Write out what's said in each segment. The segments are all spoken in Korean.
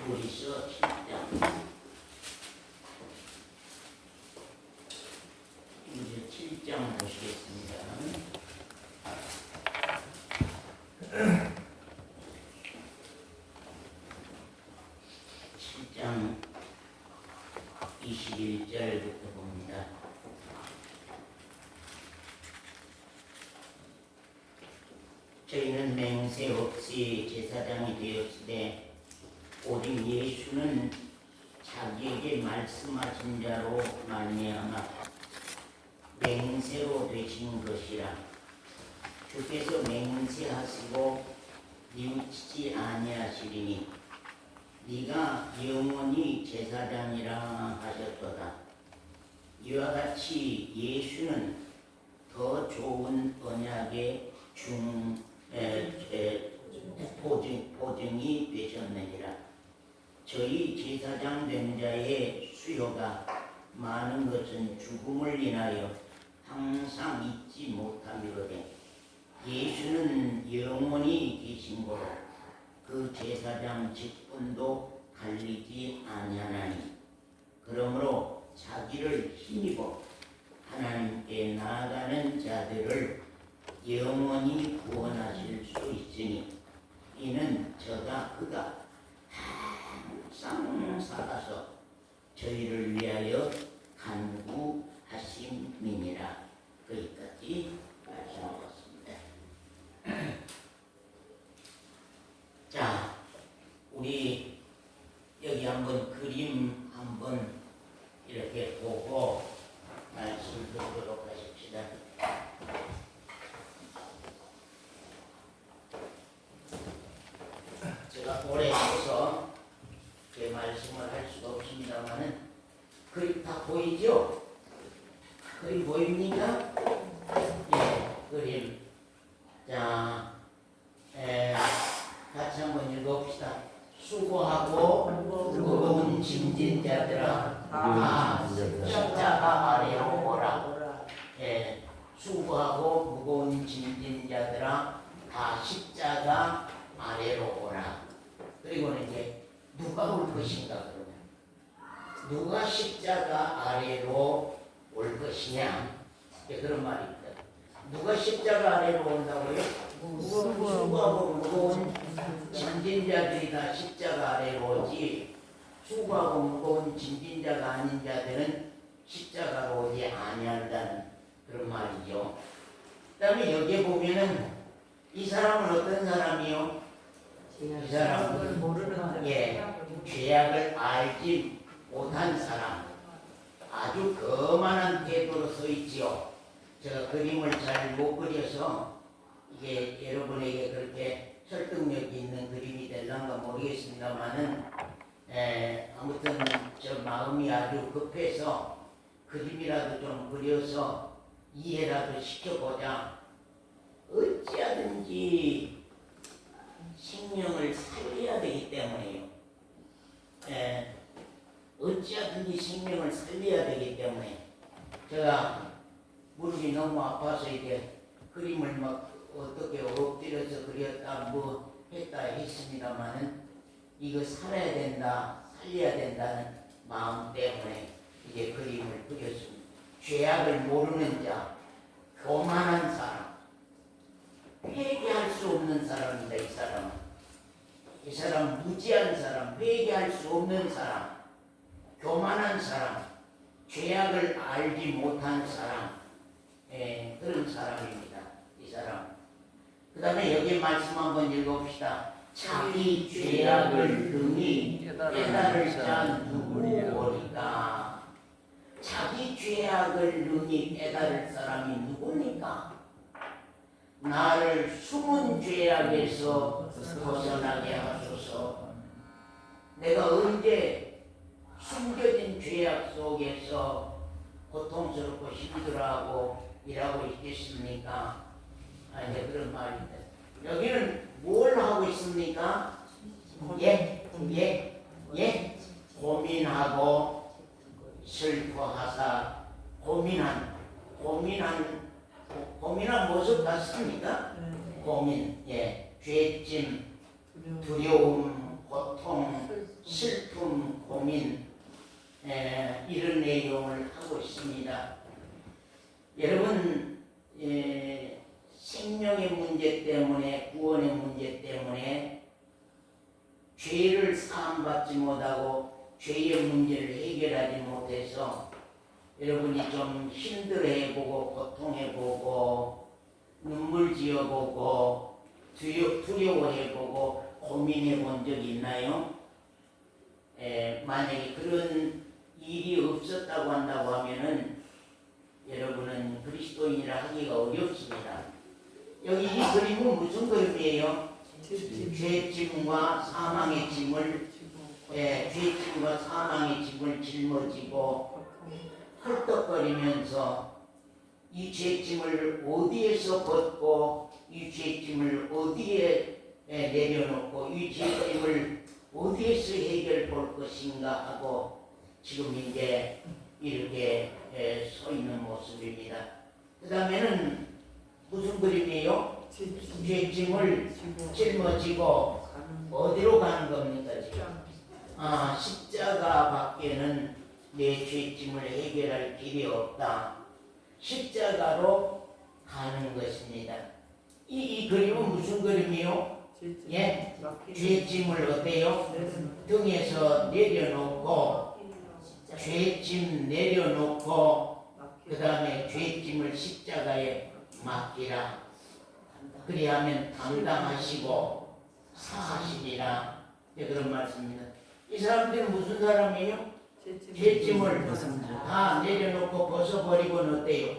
고린도후서 7장 이제 7장 보시겠습니다. 7장 21절부터 봅니다. 저희는 맹세 없이 제사장이 되었으되 오직 예수는 자기에게 말씀하신 자로 말미암아 맹세로 되신 것이라. 주께서 맹세하시고 뉘우치지 아니하시리니 네가 영원히 제사장이라 하셨도다. 이와 같이 예수는 더 좋은 언약의 보증이 되셨느니라. 저희 제사장 된 자의 수요가 많은 것은 죽음을 인하여 항상 잊지 못함이로되 예수는 영원히 계신 거로 그 제사장 직분도 갈리지 아니하나니 그러므로 자기를 힘입어 하나님께 나아가는 자들을 영원히 구원하실 수 있으니 이는 그가 항상 살아서 저희를 위하여 간구하심이니라. 거기까지 말씀드렸습니다. 자, 우리 여기 한번 그림 한번 이렇게 보고 말씀 듣도록 하십시다. 제가 오래 해서 제 말씀을 할 수가 없습니다만은 그림 다 보이죠? 그림 보입니까? 예, 그림. 자, 같이 한번 읽어봅시다. 수고하고 무거운 짐진 자들아 다 십자가 아래로 오라. 예, 수고하고 무거운 짐진 자들아 다 십자가 아래로 오라. 그리고는 이제 누가 올 것인가 그러면 누가 십자가 아래로 올 것이냐 그런 말입니다. 누가 십자가 아래로 온다고요? 수고하고 무거운 짐진 자들이 다 십자가 아래로 오지 수고하고 무거운 짐진 자가 아닌 자들은 십자가로 오지 아니한다는 그런 말이죠. 그 다음에 여기에 보면은 이 사람은 어떤 사람이요? 이 사람은 모르는 죄악을 알지 못한 사람, 아주 거만한 태도로 서 있지요. 제가 그림을 잘 못 그려서 이게 여러분에게 그렇게 설득력이 있는 그림이 될란가 모르겠습니다만은 아무튼 저 마음이 아주 급해서 그림이라도 좀 그려서 이해라도 시켜보자. 어찌하든지 생명을 살려야 되기 때문에요. 어찌하든지 생명을 살려야 되기 때문에 제가 무릎이 너무 아파서 이게 그림을 막 어떻게 엎드려서 그렸다 뭐 했다 했습니다만은 이거 살아야 된다 살려야 된다는 마음 때문에 이게 그림을 그렸습니다. 죄악을 모르는 자, 교만한 사람, 회개할 수 없는 사람입니다. 이 사람 무지한 사람, 회개할 수 없는 사람, 교만한 사람, 죄악을 알지 못한 사람, 그런 사람입니다. 이 사람. 그 다음에 여기 말씀 한번 읽어봅시다. 자기 죄악을 능히 깨달을 자 누구리까? 자기 죄악을 능히 깨달을 사람이 누구니까? 나를 숨은 죄악에서 벗어나게 하소서. 내가 언제 숨겨진 죄악 속에서 고통스럽고 힘들어하고 일하고 있겠습니까? 아니 그런 말입니다. 여기는 뭘 하고 있습니까? 고민하고 슬퍼하사 고민한 모습 같습니까? 고민, 죄짐, 두려움, 고통, 슬픔, 고민 이런 내용을 하고 있습니다. 여러분 생명의 문제 때문에 구원의 문제 때문에 죄를 사함받지 못하고 죄의 문제를 해결하지 못해서 여러분이 좀 힘들어해보고 고통해보고 눈물 지어보고 두려워해보고 고민해본 적이 있나요? 만약에 그런 일이 없었다고 한다고 하면은 여러분은 그리스도인이라 하기가 어렵습니다. 여기 이 그림은 무슨 그림이에요? 죄짐과 사망의 짐을 죄짐과 사망의 짐을 짊어지고 헐떡거리면서 이 죄짐을 어디에서 벗고 이 죄짐을 어디에 내려놓고 이 죄짐을 어디에서 해결 볼 것인가 하고 지금 이제 이렇게 서 있는 모습입니다. 그 다음에는 무슨 그림이에요? 죄짐을 짊어지고 어디로 가는 겁니까 지금? 십자가 밖에는 내 죄짐을 해결할 길이 없다. 십자가로 가는 것입니다. 이 그림은 무슨 그림이요? 예? 죄짐을 어때요? 등에서 내려놓고 죄짐 내려놓고 그 다음에 죄짐을 십자가에 맡기라. 그리하면 담당하시고 사하시리라. 그런 말씀입니다. 이 사람들은 무슨 사람이에요? 죄짐을 다 내려놓고 벗어버리고는 어때요?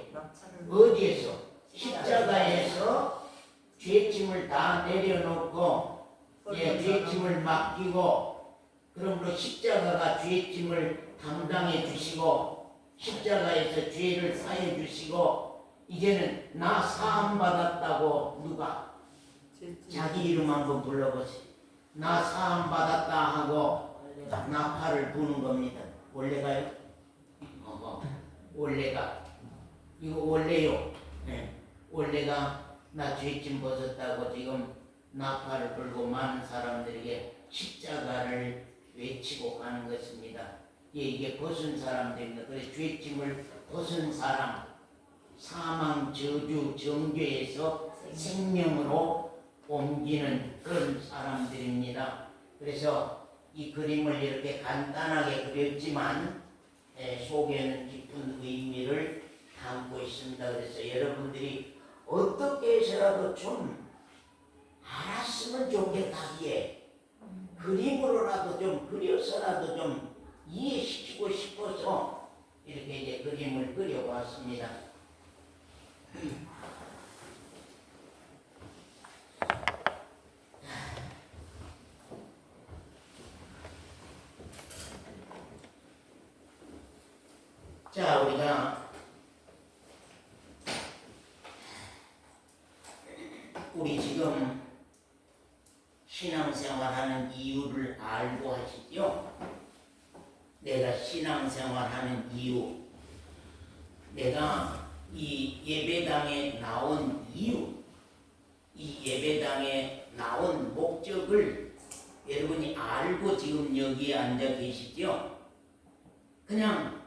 어디에서? 십자가에서 죄짐을 다 내려놓고 죄짐을 맡기고 그러므로 십자가가 죄짐을 담당해 주시고 십자가에서 죄를 사해 주시고 이제는 나 사함 받았다고 누가 자기 이름 한번 불러보세요. 나 사함 받았다 하고 나팔을 부는 겁니다. 원래가요? 원래가 이거 원래요. 네. 원래가 나 죄짐 벗었다고 지금 나팔을 불고 많은 사람들에게 십자가를 외치고 가는 것입니다. 이게 벗은 사람들입니다. 그래서 죄짐을 벗은 사람, 사망, 저주, 정죄에서 생명으로 옮기는 그런 사람들입니다. 그래서 이 그림을 이렇게 간단하게 그렸지만 속에는 깊은 의미를 담고 있습니다. 그래서 여러분들이 어떻게 해서라도 좀 알았으면 좋겠다기에 그림으로라도 좀 그려서라도 좀 이해시키고 싶어서 이렇게 이제 그림을 그려봤습니다. 자, 우리 지금 신앙생활하는 이유를 알고 하시죠? 내가 신앙생활하는 이유, 내가 이 예배당에 나온 이유, 이 예배당에 나온 목적을 여러분이 알고 지금 여기에 앉아 계시죠? 그냥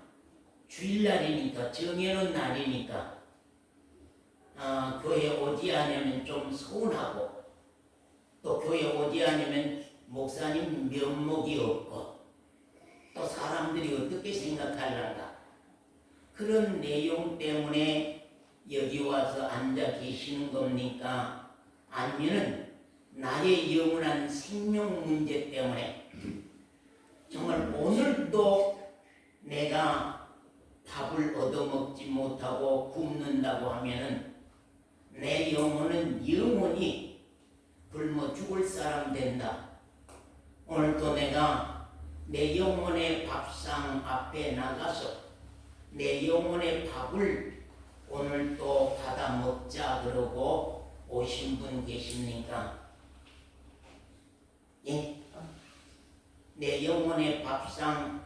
주일날이니까 정해놓은 날이니까 교회 오지 않으면 좀 서운하고 또 교회 오지 않으면 목사님 면목이 없고 또 사람들이 어떻게 생각할란가 그런 내용 때문에 여기 와서 앉아 계시는 겁니까? 아니면은 나의 영원한 생명 문제 때문에 정말 오늘도 내가 밥을 얻어먹지 못하고 굶는다고 하면은 내 영혼은 영원히 굶어 죽을 사람 된다. 오늘도 내가 내 영혼의 밥상 앞에 나가서 내 영혼의 밥을 오늘 또 받아 먹자 그러고 오신 분 계십니까? 예? 내 영혼의 밥상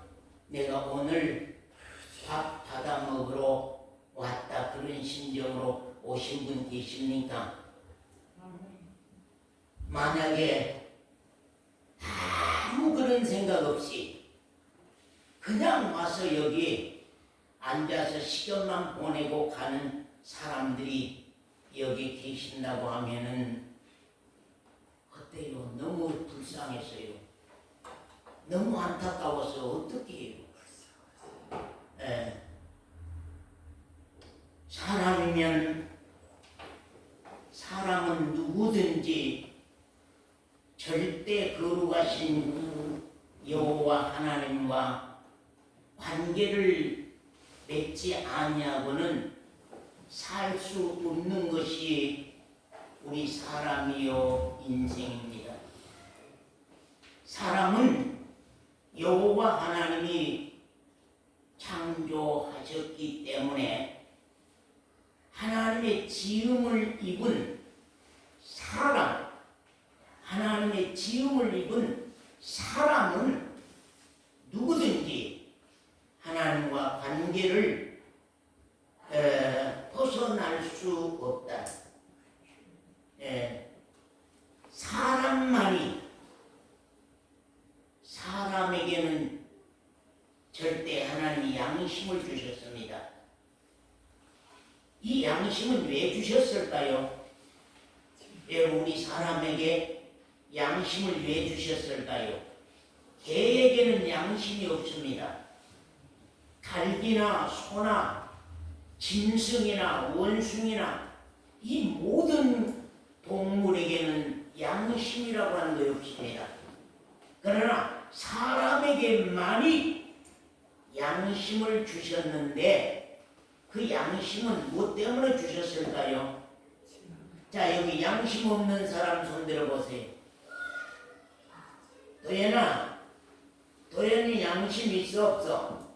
내가 오늘 밥 받아 먹으러 왔다 그런 심정으로 오신 분 계십니까? 만약에 그런 생각 없이 그냥 와서 여기 앉아서 시간만 보내고 가는 사람들이 여기 계신다고 하면은 어때요? 너무 불쌍했어요. 너무 안타까워서 어떻게 해요? 사람은 누구든지 절대 거룩하신 여호와 하나님과 관계를 맺지 아니하고는 살 수 없는 것이 우리 사람이요 인생입니다. 사람은 여호와 하나님이 창조하셨기 때문에 하나님의 지음을 입은 사람, 하나님의 지음을 입은 사람은 누구든지 하나님과 관계를 벗어날 수 없다. 사람에게는 절대 하나님이 양심을 주셨습니다. 이 양심은 왜 주셨을까요? 우리 사람에게 양심을 왜 주셨을까요? 개에게는 양심이 없습니다. 닭이나 소나 짐승이나 원숭이나 이 모든 동물에게는 양심이라고 하는 게 없습니다. 그러나 사람에게만이 양심을 주셨는데 그 양심은 무엇 때문에 주셨을까요? 자, 여기 양심 없는 사람 손 들어보세요. 도연이 양심 있어 없어?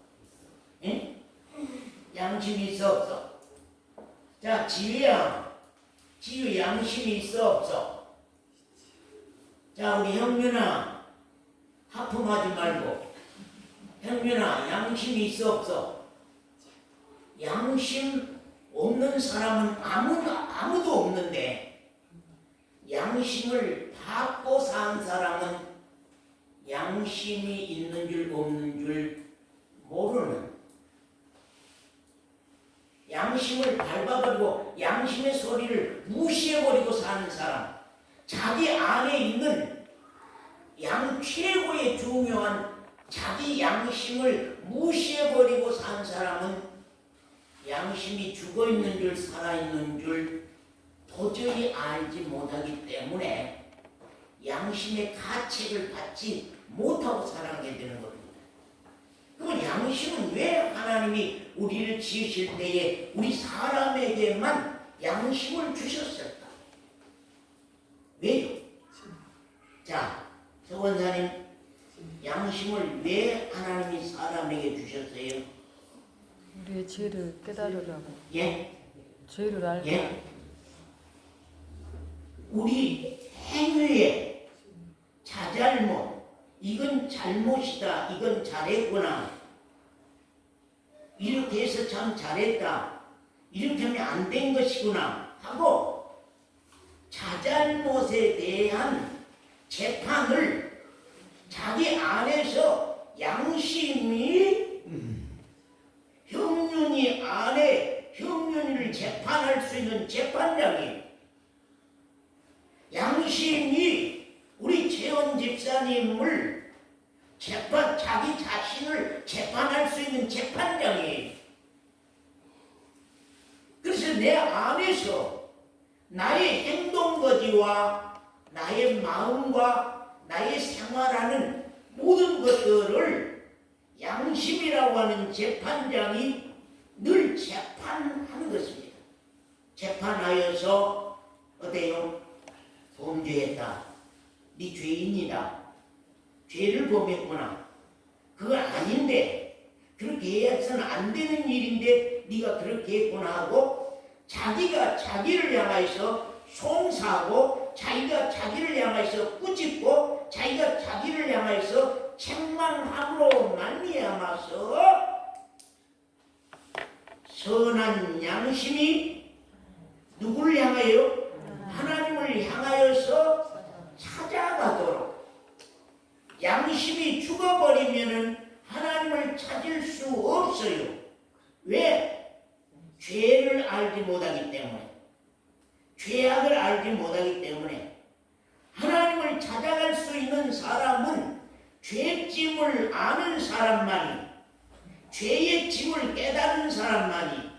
응? 양심 있어 없어? 자, 지우 양심 있어 없어? 자, 우리 형균아 하품하지 말고. 형균아 양심 있어 없어? 양심 없는 사람은 아무도 없는데 양심을 받고 산 사람은 양심이 있는 줄 없는 줄 모르는, 양심을 밟아버리고 양심의 소리를 무시해버리고 사는 사람, 자기 안에 있는 최고의 중요한 자기 양심을 무시해버리고 산 사람은 양심이 죽어있는 줄 살아있는 줄 도저히 알지 못하기 때문에 양심의 가책을 받지 못하고 살아가게 되는 겁니다. 그럼 양심은 왜 하나님이 우리를 지으실 때에 우리 사람에게만 양심을 주셨을까? 왜요? 자, 서원사님, 양심을 왜 하나님이 사람에게 주셨어요? 우리의 죄를 깨달으라고. 예? 죄를 알고. 예? 우리 행위에 자잘못, 이건 잘못이다, 이건 잘했구나, 이렇게 해서 참 잘했다, 이렇게 하면 안 된 것이구나 하고 자잘못에 대한 재판을 자기 안에서 양심이 형륜이 안에 형륜을 재판할 수 있는 재판장이, 양심이 우리 재원 집사님을 자기 자신을 재판할 수 있는 재판장이, 그래서 내 안에서 나의 행동거지와 나의 마음과 나의 생활하는 모든 것들을 양심이라고 하는 재판장이 늘 재판하는 것입니다. 재판하여서 어때요? 범죄했다, 네 죄인이다, 죄를 범했구나, 그건 아닌데, 그렇게 해서는 안 되는 일인데 네가 그렇게 했구나 하고 자기가 자기를 향하여서 송사하고 자기가 자기를 향하여서 꾸짖고 자기가 자기를 향하여서 책망함으로 말미암아서 선한 양심이 누구를 향하여? 하나님을 향하여서 찾아가도록, 양심이 죽어버리면은 하나님을 찾을 수 없어요. 왜? 죄를 알지 못하기 때문에, 죄악을 알지 못하기 때문에. 하나님을 찾아갈 수 있는 사람은 죄짐을 아는 사람만이, 죄의 짐을 깨달은 사람만이,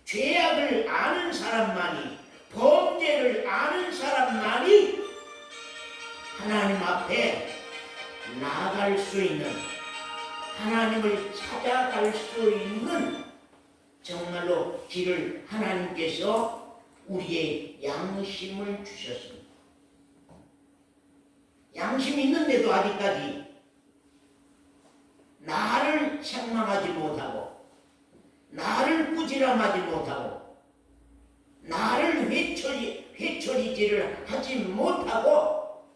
죄악을 아는 사람만이, 범죄를 아는 사람만이 하나님 앞에 나아갈 수 있는, 하나님을 찾아갈 수 있는 정말로 길을 하나님께서 우리의 양심을 주셨습니다. 양심이 있는데도 아직까지 나를 책망하지 못하고, 나를 꾸지람하지 못하고, 나를 회초리질을 하지 못하고,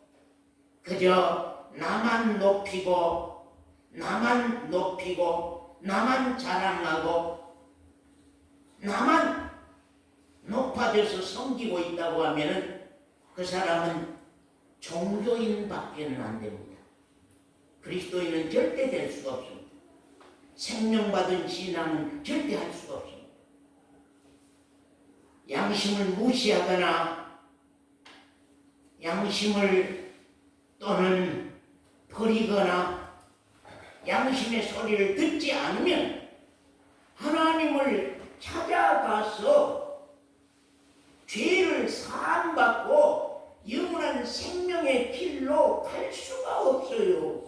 그저 나만 높이고, 나만 자랑하고, 나만 높아져서 섬기고 있다고 하면은 그 사람은 종교인밖에는 안 됩니다. 그리스도인은 절대 될 수가 없습니다. 생명받은 신앙은 절대 할 수가 없습니다. 양심을 무시하거나 양심을 또는 버리거나 양심의 소리를 듣지 않으면 하나님을 찾아가서 죄를 사함받고 영원한 생명의 길로 갈 수가 없어요.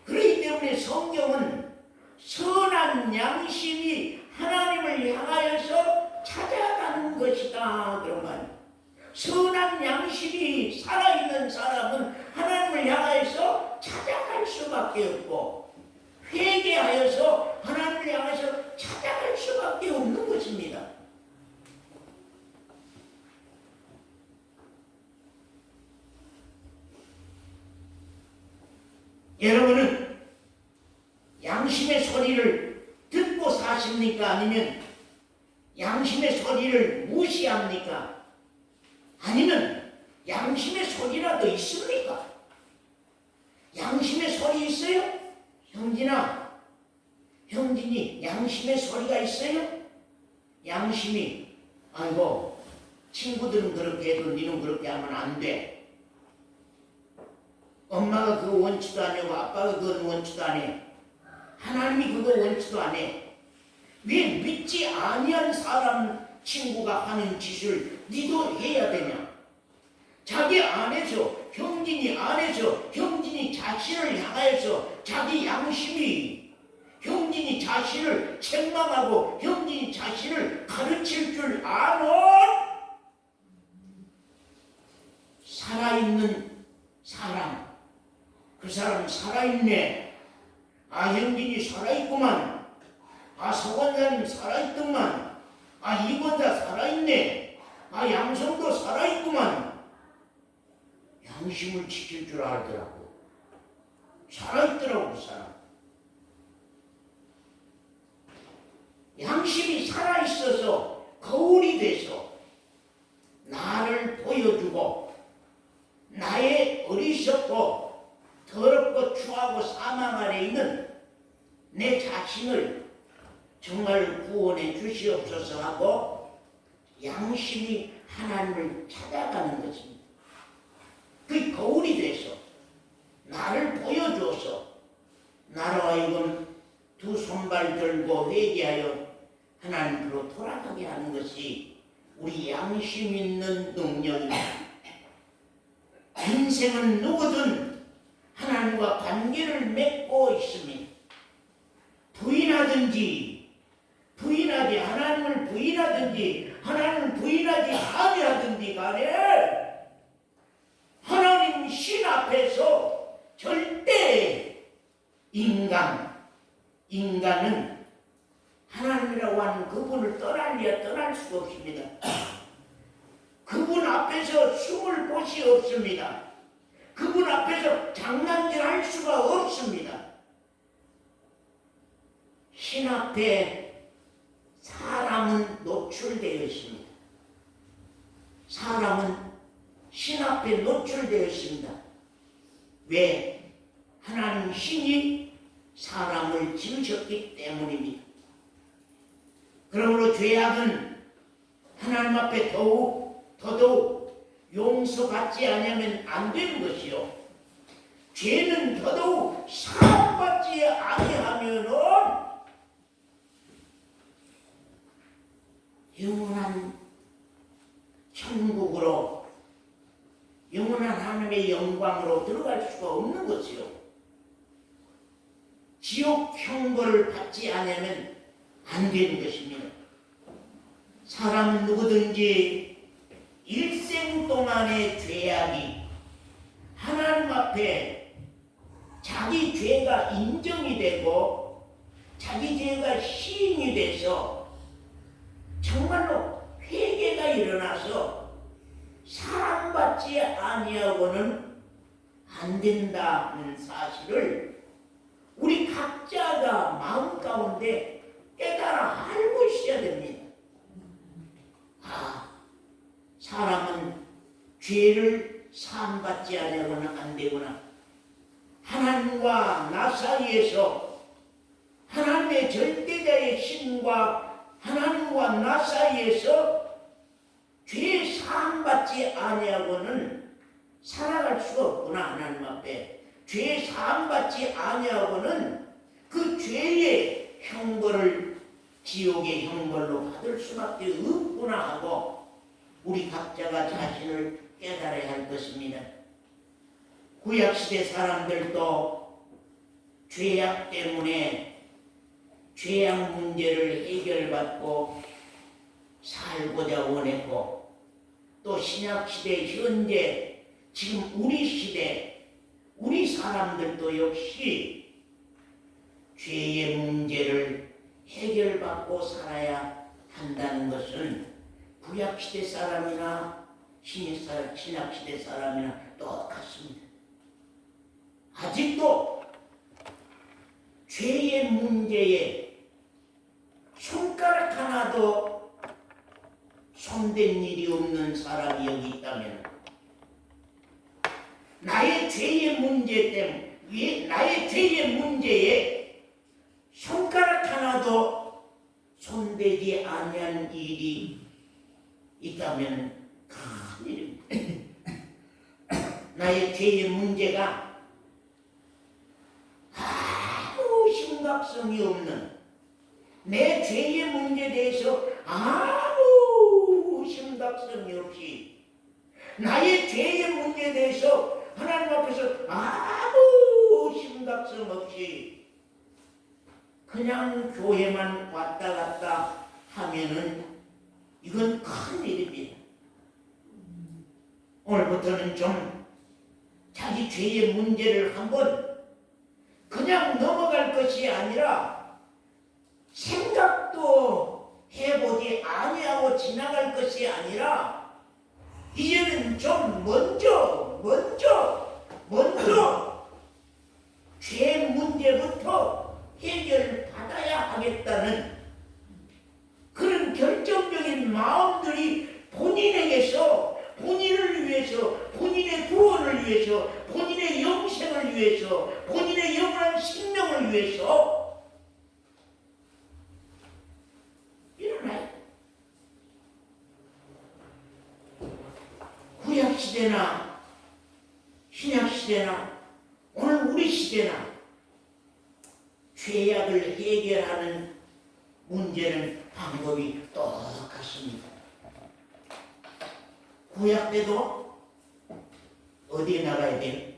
그렇기 때문에 성경은 선한 양심이 하나님을 향하여서 찾아가는 것이다 그런 말이에요. 선한 양심이 살아있는 사람은 하나님을 향하여서 찾아갈 수밖에 없고, 회개하여서 하나님을 향해서 찾아갈 수밖에 없는 것입니다. 여러분은 양심의 소리를 듣고 사십니까? 아니면 양심의 소리를 무시합니까? 아니면 양심의 소리라도 있습니까? 양심의 소리 있어요? 형진아, 형진이 양심의 소리가 있어요? 양심이, 아이고 친구들은 그렇게 해도 너는 그렇게 하면 안 돼. 엄마가 그거 원치도 안 하고 아빠가 그거 원치도 안 해. 하나님이 그거 원치도 안 해. 왜 믿지 아니한 사람 친구가 하는 짓을 니도 해야 되냐? 자기 안에서, 형진이 안에서, 형진이 자신을 향하여서 자기 양심이 형진이 자신을 책망하고 형진이 자신을 가르칠 줄 아는 살아있는 사람, 그 사람 살아있네. 아, 형진이 살아있구만. 아, 서관장님 살아있더만. 아, 이권자 살아있네. 아, 양성도 살아있구만. 양심을 지킬 줄 알더라고. 살아있더라고, 그 사람. 양심이 살아있어서 거울이 돼서 나를 보여주고, 나의 어리석고 더럽고 추하고 사망 아래 있는 내 자신을 정말 구원해 주시옵소서 하고 양심이 하나님을 찾아가는 것입니다. 그 거울이 돼서 나를 보여줘서 나로 하여금 두 손발 들고 회개하여 하나님으로 돌아가게 하는 것이 우리 양심 있는 능력입니다. 인생은 누구든 하나님과 관계를 맺고 있습니다. 부인하든지 하나님을 부인하든지 하나님을 부인하지 아니하든지 간에 하나님 신 앞에서 절대 인간은 하나님이라고 하는 그분을 떠날 수가 없습니다. 그분 앞에서 숨을 곳이 없습니다. 그분 앞에서 장난질 할 수가 없습니다. 신 앞에 사람은 노출되어 있습니다. 사람은 신 앞에 노출되어 있습니다. 왜? 하나님 신이 사람을 지으셨기 때문입니다. 그러므로 죄악은 하나님 앞에 더더욱 용서받지 않으면 안 되는 것이요. 죄는 더더욱 사함받지 아니하면은 영원한 천국으로, 영원한 하나님의 영광으로 들어갈 수가 없는 것이요. 지옥 형벌을 받지 않으면 안 되는 것입니다. 사람은 누구든지 일생 동안의 죄악이 하나님 앞에 자기 죄가 인정이 되고 자기 죄가 시인이 돼서 정말로 회개가 일어나서 사랑받지 아니하고는 안 된다는 사실을 우리 각자가 마음 가운데 깨달아 알고 있어야 됩니다. 사람은 죄를 사함받지 아니하고는 안 되구나. 하나님과 나 사이에서 하나님의 절대자의 신과 하나님과 나 사이에서 죄 사함받지 아니하고는 살아갈 수가 없구나. 하나님 앞에 죄 사함받지 아니하고는 그 죄의 형벌을 지옥의 형벌로 받을 수밖에 없구나 하고 우리 각자가 자신을 깨달아야 할 것입니다. 구약시대 사람들도 죄악 때문에 죄악 문제를 해결받고 살고자 원했고, 또 신약시대 현재 지금 우리 시대 우리 사람들도 역시 죄의 문제를 해결받고 살아야 한다는 것은 구약시대 사람이나 신약시대 사람이나 똑같습니다. 아직도 죄의 문제에 손가락 하나도 손댄 일이 없는 사람이 여기 있다면, 나의 죄의 문제 때문에, 나의 죄의 문제에 손가락 하나도 손대지 아니한 일이 있다면 큰일입니다. 나의 죄의 문제가 아무 심각성이 없는, 내 죄의 문제에 대해서 아무 심각성이 없이, 나의 죄의 문제에 대해서 하나님 앞에서 아무 심각성 없이 그냥 교회만 왔다 갔다 하면은 이건 큰일입니다. 오늘부터는 좀 자기 죄의 문제를 한번 그냥 넘어갈 것이 아니라 생각도 해보지 아니하고 지나갈 것이 아니라 이제는 좀 먼저 죄 문제부터 해결받아야 하겠다는 그런 결정적인 마음들이 본인에게서, 본인을 위해서, 본인의 구원을 위해서, 본인의 영생을 위해서, 본인의 영원한 생명을 위해서 일어나요. 구약시대나 신약시대나 오늘 우리 시대나 죄악을 해결하는 문제는 방법이 똑같습니다. 구약 때도 어디에 나가야 돼요?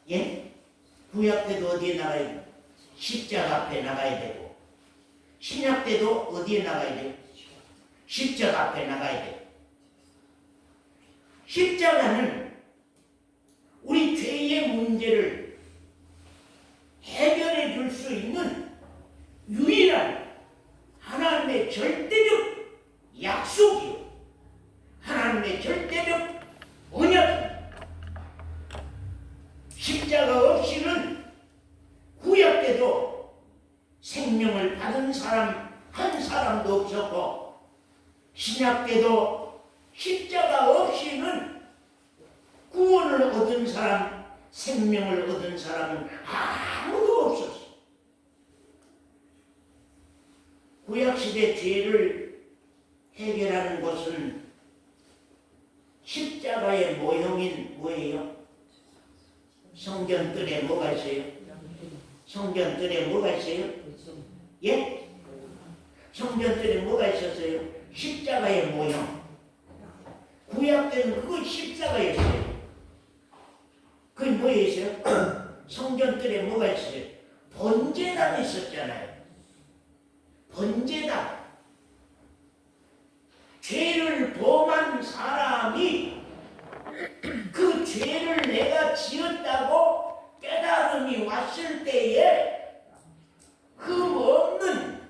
예? 구약 때도 어디에 나가야 돼요? 십자가 앞에 나가야 되고, 신약 때도 어디에 나가야 돼요? 십자가 앞에 나가야 돼요. 십자가는 우리 죄의 문제를 해결해 줄 수 있는 유일한 하나님의 절대적 약속이요, 하나님의 절대적 언약입니다. 십자가 없이는 구약 때도 생명을 받은 사람 한 사람도 없었고, 신약 때도 십자가 없이는 구원을 얻은 사람 생명을 얻은 사람은 아무도 없었어. 구약시대 죄를 해결하는 것은 십자가의 모형인 뭐예요? 성전뜰에 뭐가 있어요? 성전뜰에 뭐가 있어요? 예? 성전뜰에 뭐가 있었어요? 십자가의 모형. 구약 때는 그거 십자가였어요. 그게 뭐였어요? 성전뜰에 뭐가 있어요? 번제단이 있었잖아요. 번제단. 죄를 범한 사람이 그 죄를 내가 지었다고 깨달음이 왔을 때에 흠 없는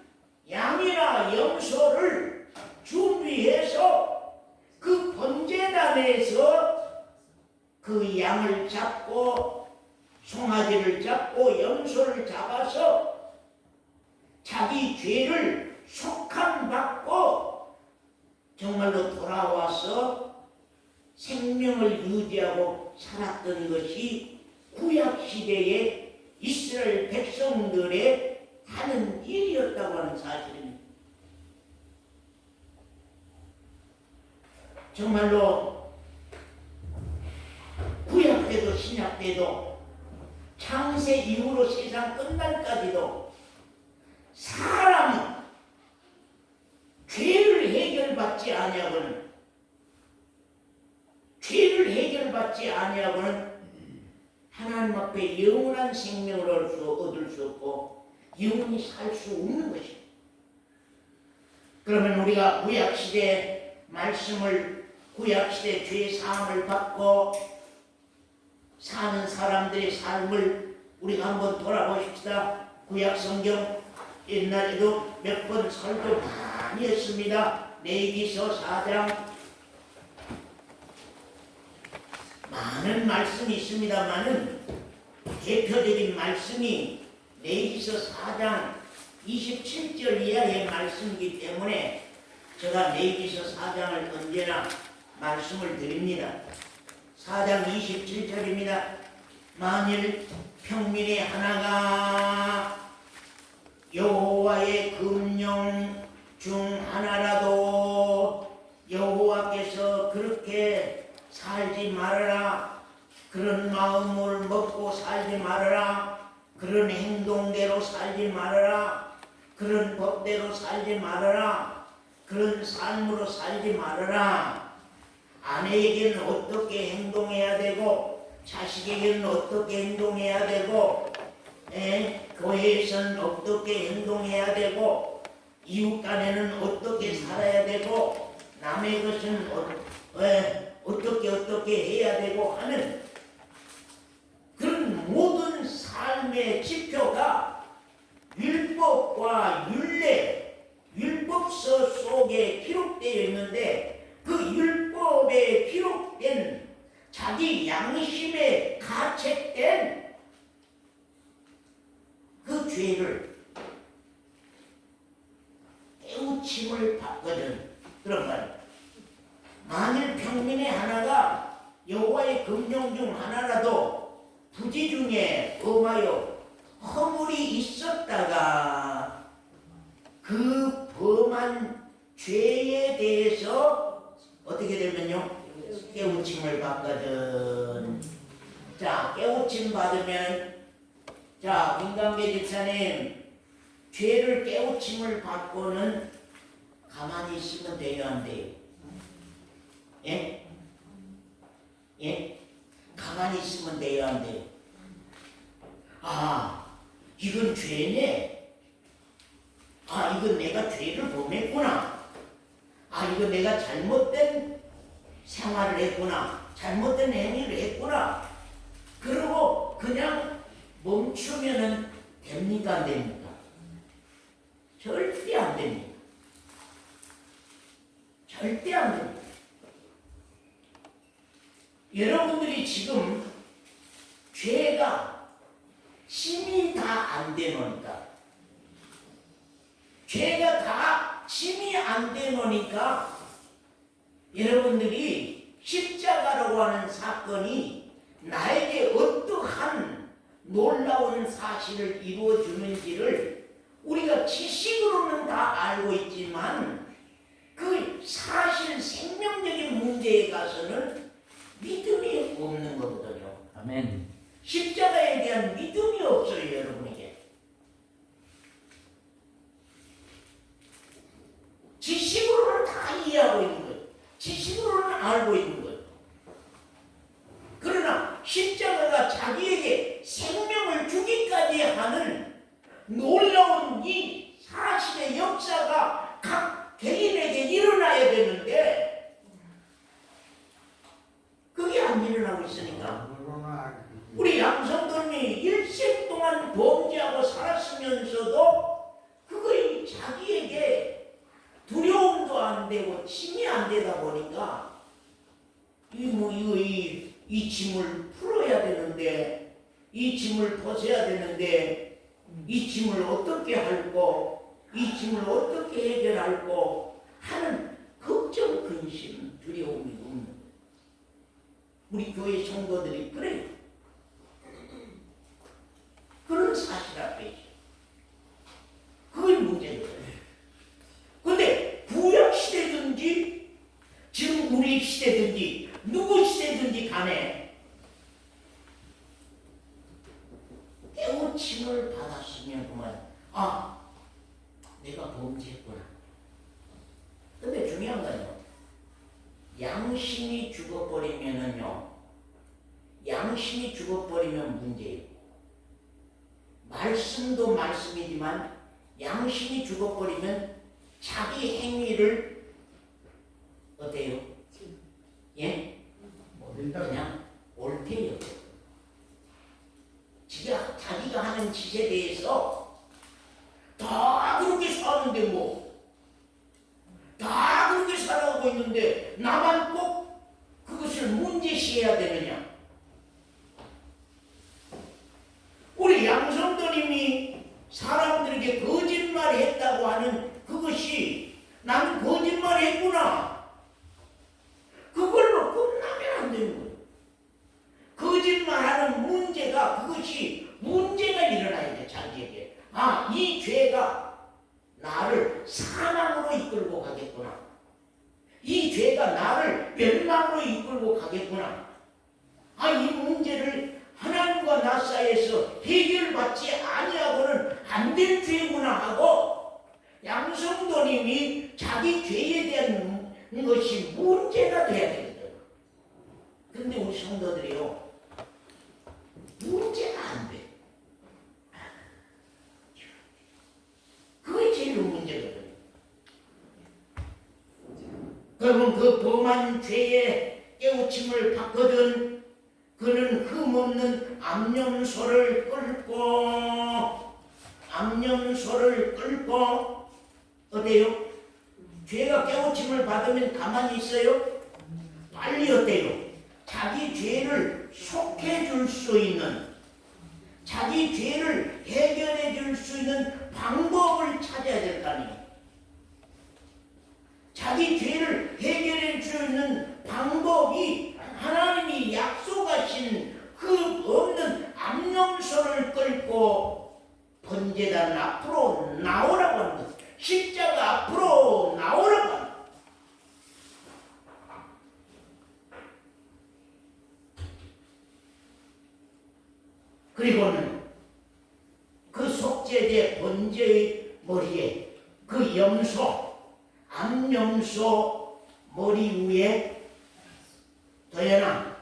양이나 염소를 준비해서 그 번제단에서 그 양을 잡고 송아지를 잡고 염소를 잡아서 자기 죄를 속함받고 정말로 돌아와서 생명을 유지하고 살았던 것이 구약시대의 이스라엘 백성들의 하는 일이었다고 하는 사실입니다. 정말로 구약 때도 신약 때도 창세 이후로 세상 끝날까지도 사람은 죄를 해결받지 아니하고는 하나님 앞에 영원한 생명을 얻을 수 없고 영원히 살 수 없는 것입니다. 그러면 우리가 구약시대 말씀을 구약시대 죄 사함을 받고 사는 사람들의 삶을 우리가 한번 돌아보십시다. 구약성경 옛날에도 몇 번 설교 많이 했습니다. 레위기서 4장 많은 말씀이 있습니다만은 대표적인 말씀이 레위기서 4장 27절 이하의 말씀이기 때문에 제가 레위기서 4장을 언제나 말씀을 드립니다. 4장 27절입니다. 만일 평민의 하나가 여호와의 금령 중 하나라도 여호와께서 그렇게 살지 말아라, 그런 마음을 먹고 살지 말아라, 그런 행동대로 살지 말아라, 그런 법대로 살지 말아라, 그런 삶으로 살지 말아라. 아내에게는 어떻게 행동해야 되고 자식에게는 어떻게 행동해야 되고 교회에서는 어떻게 행동해야 되고 이웃 간에는 어떻게 살아야 되고 남의 것은 어떻게 해야 되고 하는 그런 모든 삶의 지표가 율법과 율례, 율법서 속에 기록되어 있는데 그 율법에 기록된 자기 양심에 가책된 그 죄를 깨우침을 받거든. 그런 말. 만일 평민의 하나가 여호와의 금령 중 하나라도 부지 중에 범하여 허물이 있었다가 그 범한 죄에 대해서 어떻게 되면요? 깨우침을 받거든. 자, 깨우침 받으면 자, 김강계 집사님, 죄를 깨우침을 받고는 가만히 있으면 돼요, 안 돼요? 예? 예? 가만히 있으면 돼요, 안 돼요? 아, 이건 죄네. 아, 이건 내가 죄를 범했구나. 아, 이건 내가 잘못된 생활을 했구나. 잘못된 행위를 했구나. 그러고 그냥 멈추면은 됩니까? 안 됩니까? 절대 안 됩니다. 절대 안 됩니다. 여러분들이 지금 죄가 힘이 다 안 되노니까 죄가 다 힘이 안 되노니까 여러분들이 십자가라고 하는 사건이 나에게 어떠한 놀라운 사실을 이루어주는지를 우리가 지식으로는 다 알고 있지만 그 사실 생명적인 문제에 가서는 믿음이 없는 거거든요. 아멘. 십자가에 대한 믿음이 없어요, 여러분에게. 지식으로는 다 이해하고 있는 거예요. 지식으로는 알고 있는 거예요. 그러나 십자가가 자기에게 생명을 주기까지 하는 놀라운 이 사실의 역사가 각 개인에게 일어나야 되는데 그게 안 일어나고 있으니까 우리 양성도님이 일생 동안 범죄하고 살았으면서도 그거이 자기에게 두려움도 안 되고 힘이 안 되다 보니까 이 짐을 풀어야 되는데 이 짐을 벗어야 되는데 이 짐을 어떻게 할고 이 짐을 어떻게 해결할고 하는 걱정, 근심, 두려움이 없는 거예요. 우리 교회 성도들이 그래요. 그런 사실 앞에 있어요. 그게 문제예요. 근데 구약 시대든지 지금 우리 시대든지 누구 시대든지 간에 깨우침을 받았으면 그만 내가 범죄했구나. 근데 중요한 건요, 양심이 죽어버리면 문제예요. 말씀도 말씀이지만 양심이 죽어버리면 자기 행위를 어때요? 예? 그냥 옳대요. 자기가 하는 짓에 대해서 다 그렇게 사는데 다 그렇게 살아가고 있는데 나만 꼭 그것을 문제시해야 되느냐? 우리 양성도님이 사람들에게 거짓말했다고 하는 그것이 나는 거짓말했구나. 그걸로 끝나면 안 되는 거예요. 거짓말하는 문제가 그것이 문제가 일어나야 돼. 자기에게 이 죄가 나를 사망으로 이끌고 가겠구나. 이 죄가 나를 멸망으로 이끌고 가겠구나. 이 문제를 하나님과 나 사이에서 해결받지 아니하고는 안 될 죄구나 하고 양성도님이 자기 죄에 대한 것이 문제가 돼야 되거든. 근데 우리 성도들이요, 문제가 안 돼. 그게 제일 문제거든. 그러면 그 범한 죄에 깨우침을 받거든 그는 흠없는 암염소를 끌고 어때요? 죄가 깨우침을 받으면 가만히 있어요? 빨리 어때요? 자기 죄를 속해 줄 수 있는, 자기 죄를 해결해 줄 수 있는 방법을 찾아야 될 거 아니에요. 자기 죄를 해결해 줄 수 있는 방법이 하나님이 약속하신 그 없는 암염소를 끌고 번제단 앞으로 나오라고 하는 것, 십자가 앞으로 나오라고 하는 것. 그리고는 그 속죄제 번제의 머리에 그 염소, 암염소 머리 위에 도연아,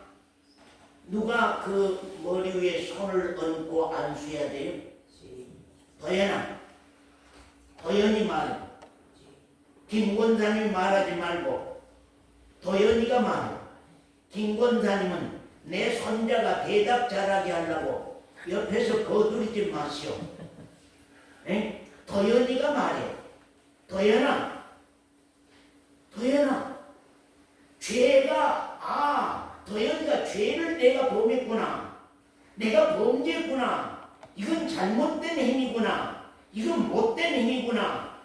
누가 그 머리 위에 손을 얹고 안수해야 돼요? 도연아, 도연이 말해. 김 권사님 말하지 말고 도연이가 말해. 김 권사님은 내 손자가 대답 잘하게 하려고 옆에서 거두리지 마시오. 에? 도연이가 말해. 도연아, 죄가 도연이가 죄를 내가 범했구나. 내가 범죄했구나. 이건 잘못된 행위구나. 이건 못된 행위구나.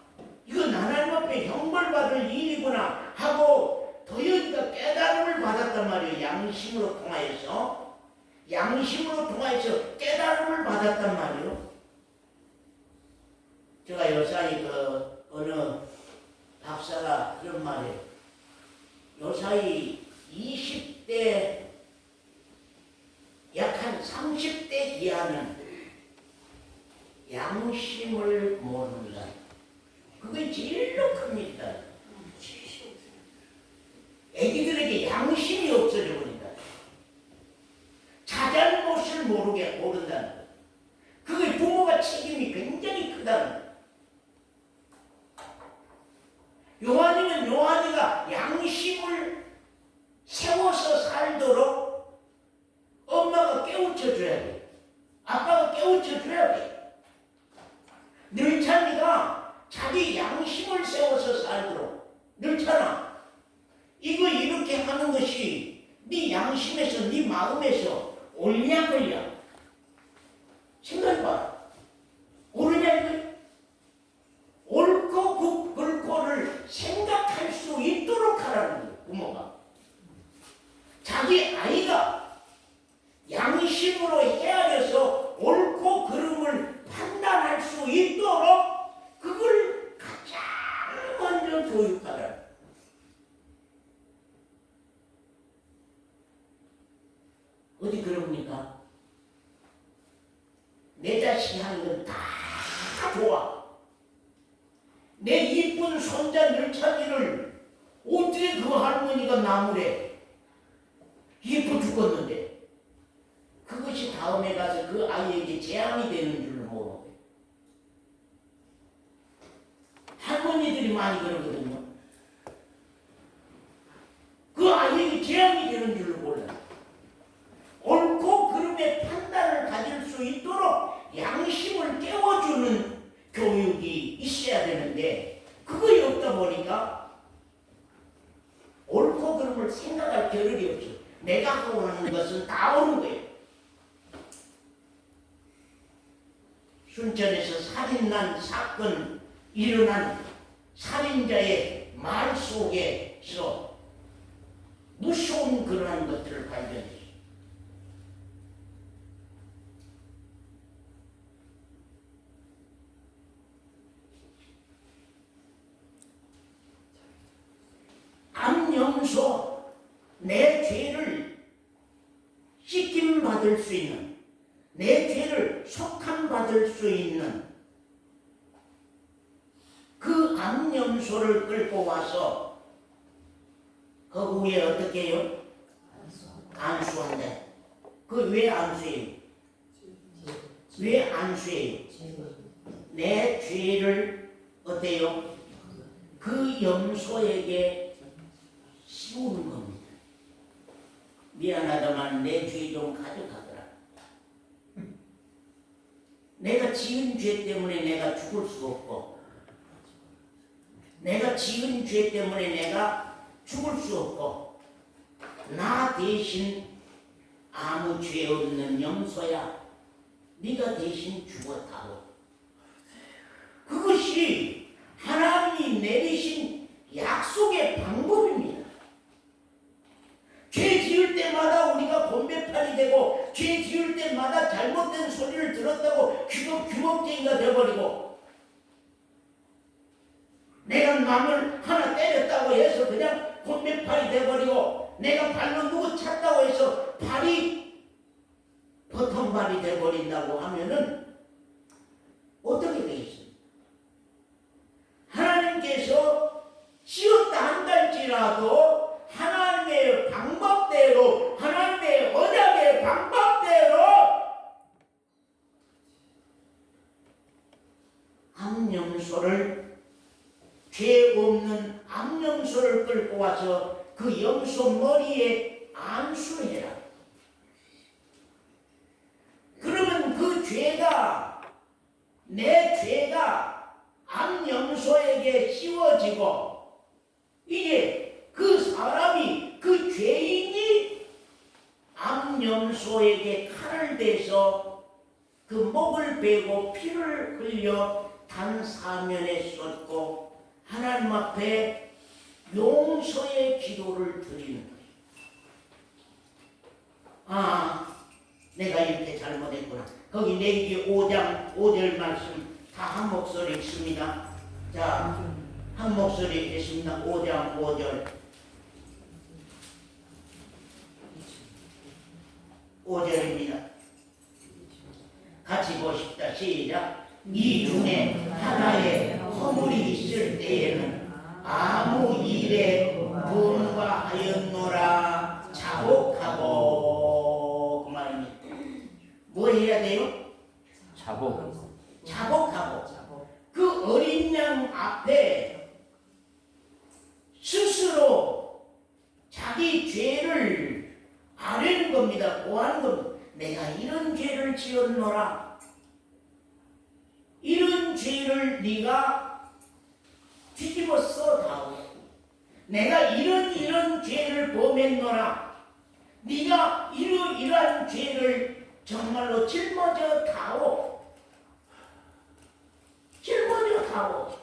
이건 하나님 앞에 형벌받을 일이구나 하고 도연이가 깨달음을 받았단 말이에요. 양심으로 통하여서. 양심으로 통하여서 깨달음을 받았단 말이에요. 제가 요사이 어느 박사가 그런 말이에요. 요사이 20대 약 한 30대 이하는 양심을 모른다. 그게 제일로 큽니다. 애기들에게 양심이 없어져 버린다. 자잘못을 모른다는 거. 그게 부모가 책임이 굉장히 크다는 거. 요한이는 요한이가 양심을 세워서 살도록 엄마가 깨우쳐줘야 돼. 아빠가 깨우쳐줘야 돼. 늘찬이가 자기 양심을 세워서 살도록. 늘찬아, 이거 이렇게 하는 것이 네 양심에서 네 마음에서 옳냐 그냐 생각해봐. 옳으냐 이거? 옳고 그르고를 생각할 수 있도록 하라는 거예요. 부모가 자기 아이가 양심으로 헤아려서 옳고 그름을 판단할 수 있도록 그걸 가장 먼저 교육하라. 어디 그럽니까? 내 자식이 하는 건 다 좋아. 내 이쁜 손자 늘찬이를 어떻게 그 할머니가 나무래? 예뻐 죽겠는데. 그것이 다음에 가서 그 아이에게 재앙이 되는 줄 모르고. 할머니들이 많이 그러거든요. 그 아이에게 재앙이 되는 줄 몰라요. 옳고 그름의 판단을 가질 수 있도록 양심을 깨워주는 교육이 있어야 되는데 그거이 없다 보니까 옳고 그름을 생각할 겨를이 없어. 내가 하고 하는 것은 다 옳은 거예요. 순천에서 살인난 사건 일어난 살인자의 말 속에서 무서운 그러한 것들을 발견했어요. 암염소, 내 죄를 씻김 받을 수 있는, 내 죄를 속함 받을 수 있는 그 암염소를 끌고 와서 그 위에 어떻게 해요? 안수한다. 그 왜 안수해요? 왜 안수해요? 내 죄를 어때요? 그 염소에게 씌우는 겁니다. 미안하다만 내 죄 좀 가져가거라. 내가 지은 죄 때문에 내가 죽을 수 없고, 내가 지은 죄 때문에 내가 죽을 수 없고, 나 대신 아무 죄 없는 염소야, 네가 대신 죽었다고. 그것이 하나님이 내리신 약속의 방법입니다. 죄 지을 때마다 우리가 번배판이 되고, 죄 지을 때마다 잘못된 소리를 들었다고 규범쟁이가 되어버리고, 내가 남을 하나 때렸다고 해서 그냥 번배판이 되어버리고, 내가 발로 누구 찼다고 해서 발이 버텀발이 되어버린다고 하면은 어떻게 되겠어요? 하나님께서 지었다 한달지라도 하나님의 방법대로, 하나님의 언약의 방법대로 암염소를, 죄 없는 암염소를 끌고 와서 그 염소 머리에 안수해라. 그러면 그 죄가, 내 죄가 암염소에게 씌워지고, 이제 그 사람이, 그 죄인이 암염소에게 칼을 대서 그 목을 베고 피를 흘려 단 사면에 쏟고 하나님 앞에 용서의 기도를 드리는 거예요. 아, 내가 이렇게 잘못했구나. 거기 레위기 5장 5절 말씀 다 한 목소리 읽습니다. 자, 한 목소리 읽습니다. 5장 5절. 5절입니다. 같이 보십시다. 시작. 이 중에 하나의 허물이 있을 때에는 아무 일에 분과하였노라. 자복하고. 그 말입니다. 뭐 해야 돼요? 자복하고. 그 어린 양 앞에 스스로 자기 죄를 아뢰는 겁니다. 고하는 겁니다. 내가 이런 죄를 지었노라. 이런 죄를 네가 뒤집어 써다오. 내가 이런 죄를 범했노라. 네가 이러이러한 죄를 정말로 짊어져 다오. 짊어져 다오.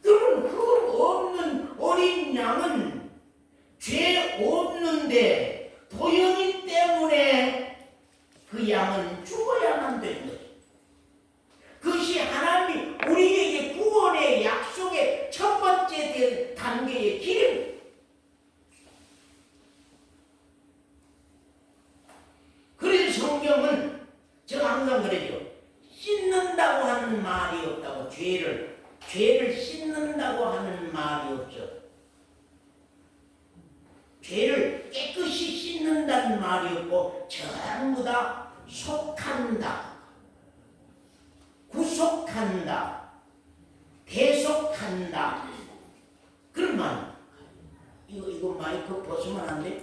그러면 그 없는 어린 양은 죄 없는데 도연이 때문에 그 양은 죽어야만 되는 거죠. 그것이 하나님이 우리에게 구원의 약속의 첫 번째 단계의 길입니다. 그래서 성경은 제가 항상 그러죠. 씻는다고 하는 말이 없다고. 죄를 씻는다고 하는 말이 없어. 죄를 깨끗이 씻는다는 말이 없고 전부 다 속한다, 구속한다, 대속한다. 그런 말. 이거 마이크 벗으면 안 돼?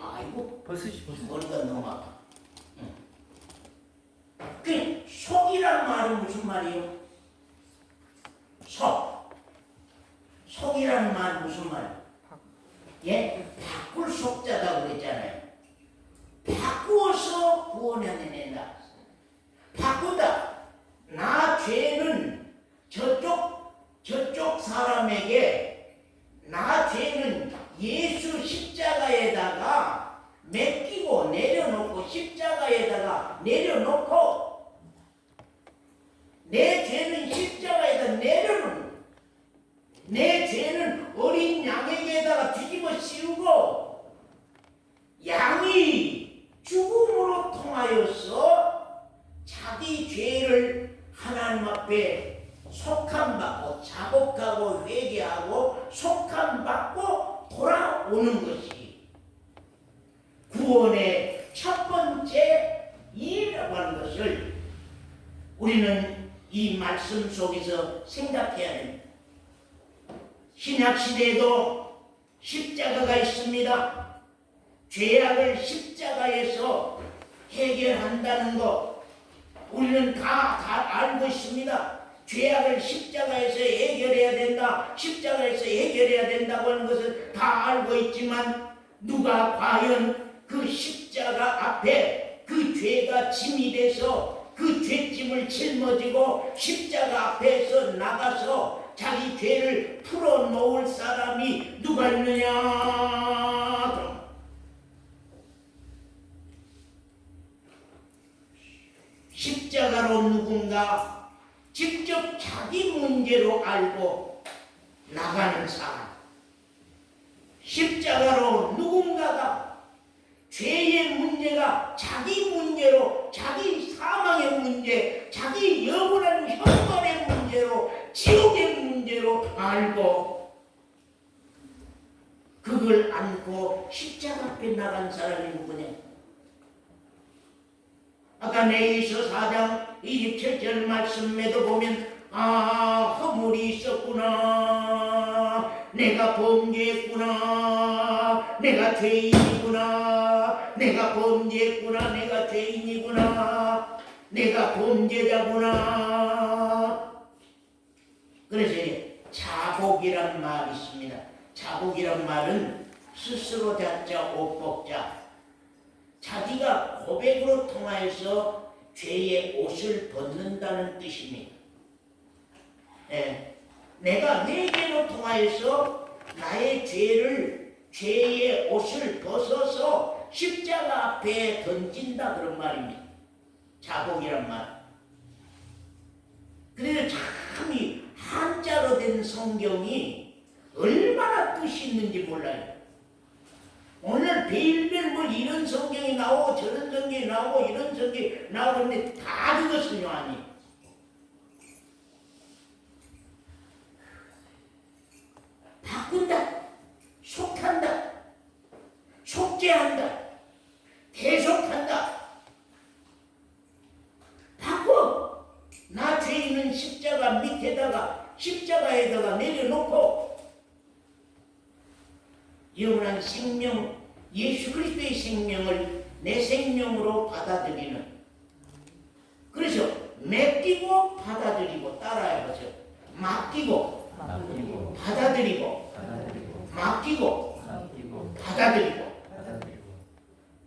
아이고 머리가 너무 아파. 그 속이란 말은 무슨 말이에요? 속이란 말 무슨 말이에요? 예? 바꿀 속자다고 그랬잖아요. 바꾸어서 구원해낸다. 바꾸다. 나 죄는 저쪽 사람에게 나 죄는 예수 십자가에다가 맡기고 내려놓고 십자가에다가 내려놓고 내 죄는 십자가에다 내려놓는 내 죄는 어린 양에게다가 뒤집어 씌우고 양이 죽음으로 통하여서 자기 죄를 하나님 앞에 속함받고 자복하고 회개하고 속함받고 돌아오는 것이 구원의 첫 번째 일이라고 하는 것을 우리는 이 말씀 속에서 생각해야 됩니다. 신약시대에도 십자가가 있습니다. 죄악을 십자가에서 해결한다는 것 우리는 다 알고 있습니다. 죄악을 십자가에서 해결해야 된다. 십자가에서 해결해야 된다고 하는 것을 다 알고 있지만 누가 과연 그 십자가 앞에 그 죄가 짐이 돼서 그 죄짐을 짊어지고 십자가 앞에서 나가서 자기 죄를 풀어놓을 사람이 누가 있느냐? 십자가로 누군가 직접 자기 문제로 알고 나가는 사람, 십자가로 누군가가 죄의 문제가 자기 문제로, 자기 사망의 문제, 자기 영원한 형벌의 문제로, 지옥의 문제로 알고 그걸 안고 십자가 앞에 나간 사람이 누구냐? 아까 레위기서 4장 27절 말씀에도 보면 허물이 있었구나, 내가 범죄했구나, 내가 죄인이구나, 내가 범죄했구나, 내가 죄인이구나, 내가 범죄자구나. 그래서 자복이란 말이 있습니다. 자복이란 말은 스스로 자자 옷복자, 자기가 고백으로 통하여서 죄의 옷을 벗는다는 뜻입니다. 내가 회개로 통하여서 나의 죄의 옷을 벗어서 십자가 앞에 던진다 그런 말입니다. 자복이란 말. 그래서 참 이 한자로 된 성경이 얼마나 뜻이 있는지 몰라요. 오늘 별별 뭐 이런 성경이 나오고 저런 성경이 나오고 이런 성경이 나오고 근데 다 그것은요 아니. 바꾼다, 속한다, 속죄한다, 대속한다. 바꿔. 나 죄 있는 십자가 밑에다가 십자가에다가 내려놓고 영원한 생명, 예수 그리스도의 생명을 내 생명으로 받아들이는. 그래서 맡기고 받아들이고 따라해보세요. 맡기고 받아들이고 맡기고 받아들이고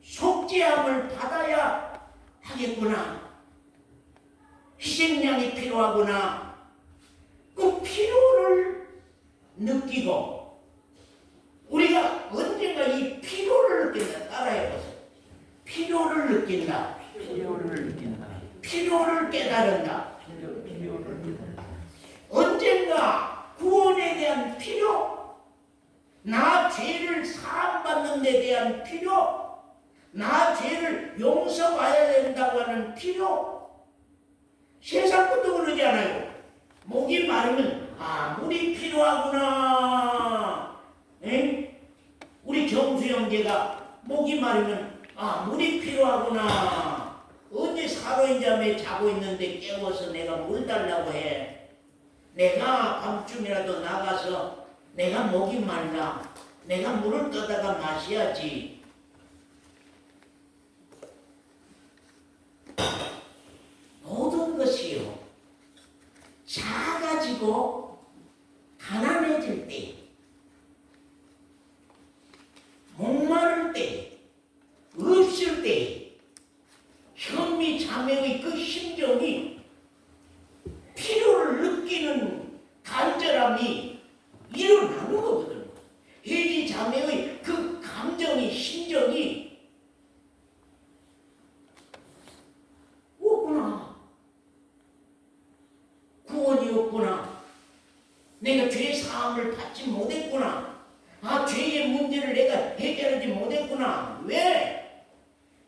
속죄함을 받아야 하겠구나. 희생양이 필요하구나. 그 필요를 느끼고 우리가 언젠가 이 필요를 느낀다. 따라해보세요. 필요를 느낀다. 필요를 깨달은다. 언젠가 구원에 대한 필요, 나 죄를 사함받는 데 대한 필요, 나 죄를 용서받아야 된다고 하는 필요. 세상 것도 그러지 않아요. 목이 마르면 물이 필요하구나. 에? 우리 경수 형제가 목이 마르면 물이 필요하구나. 언제 사로인 잠에 자고 있는데 깨워서 내가 물 달라고 해. 내가 밤중이라도 나가서 내가 목이 말라. 내가 물을 떠다가 마셔야지. 모든 것이요. 작아지고 가난해질 때, 목마를 때, 없을 때, 현미 자매의 그 심정이 필요를 느끼는 간절함이 일어나는 거거든요. 혜지 자매의 그 감정이, 심정이 없구나. 구원이 없구나. 내가 죄 사함을 받지 못했구나. 죄의 문제를 내가 해결하지 못했구나. 왜?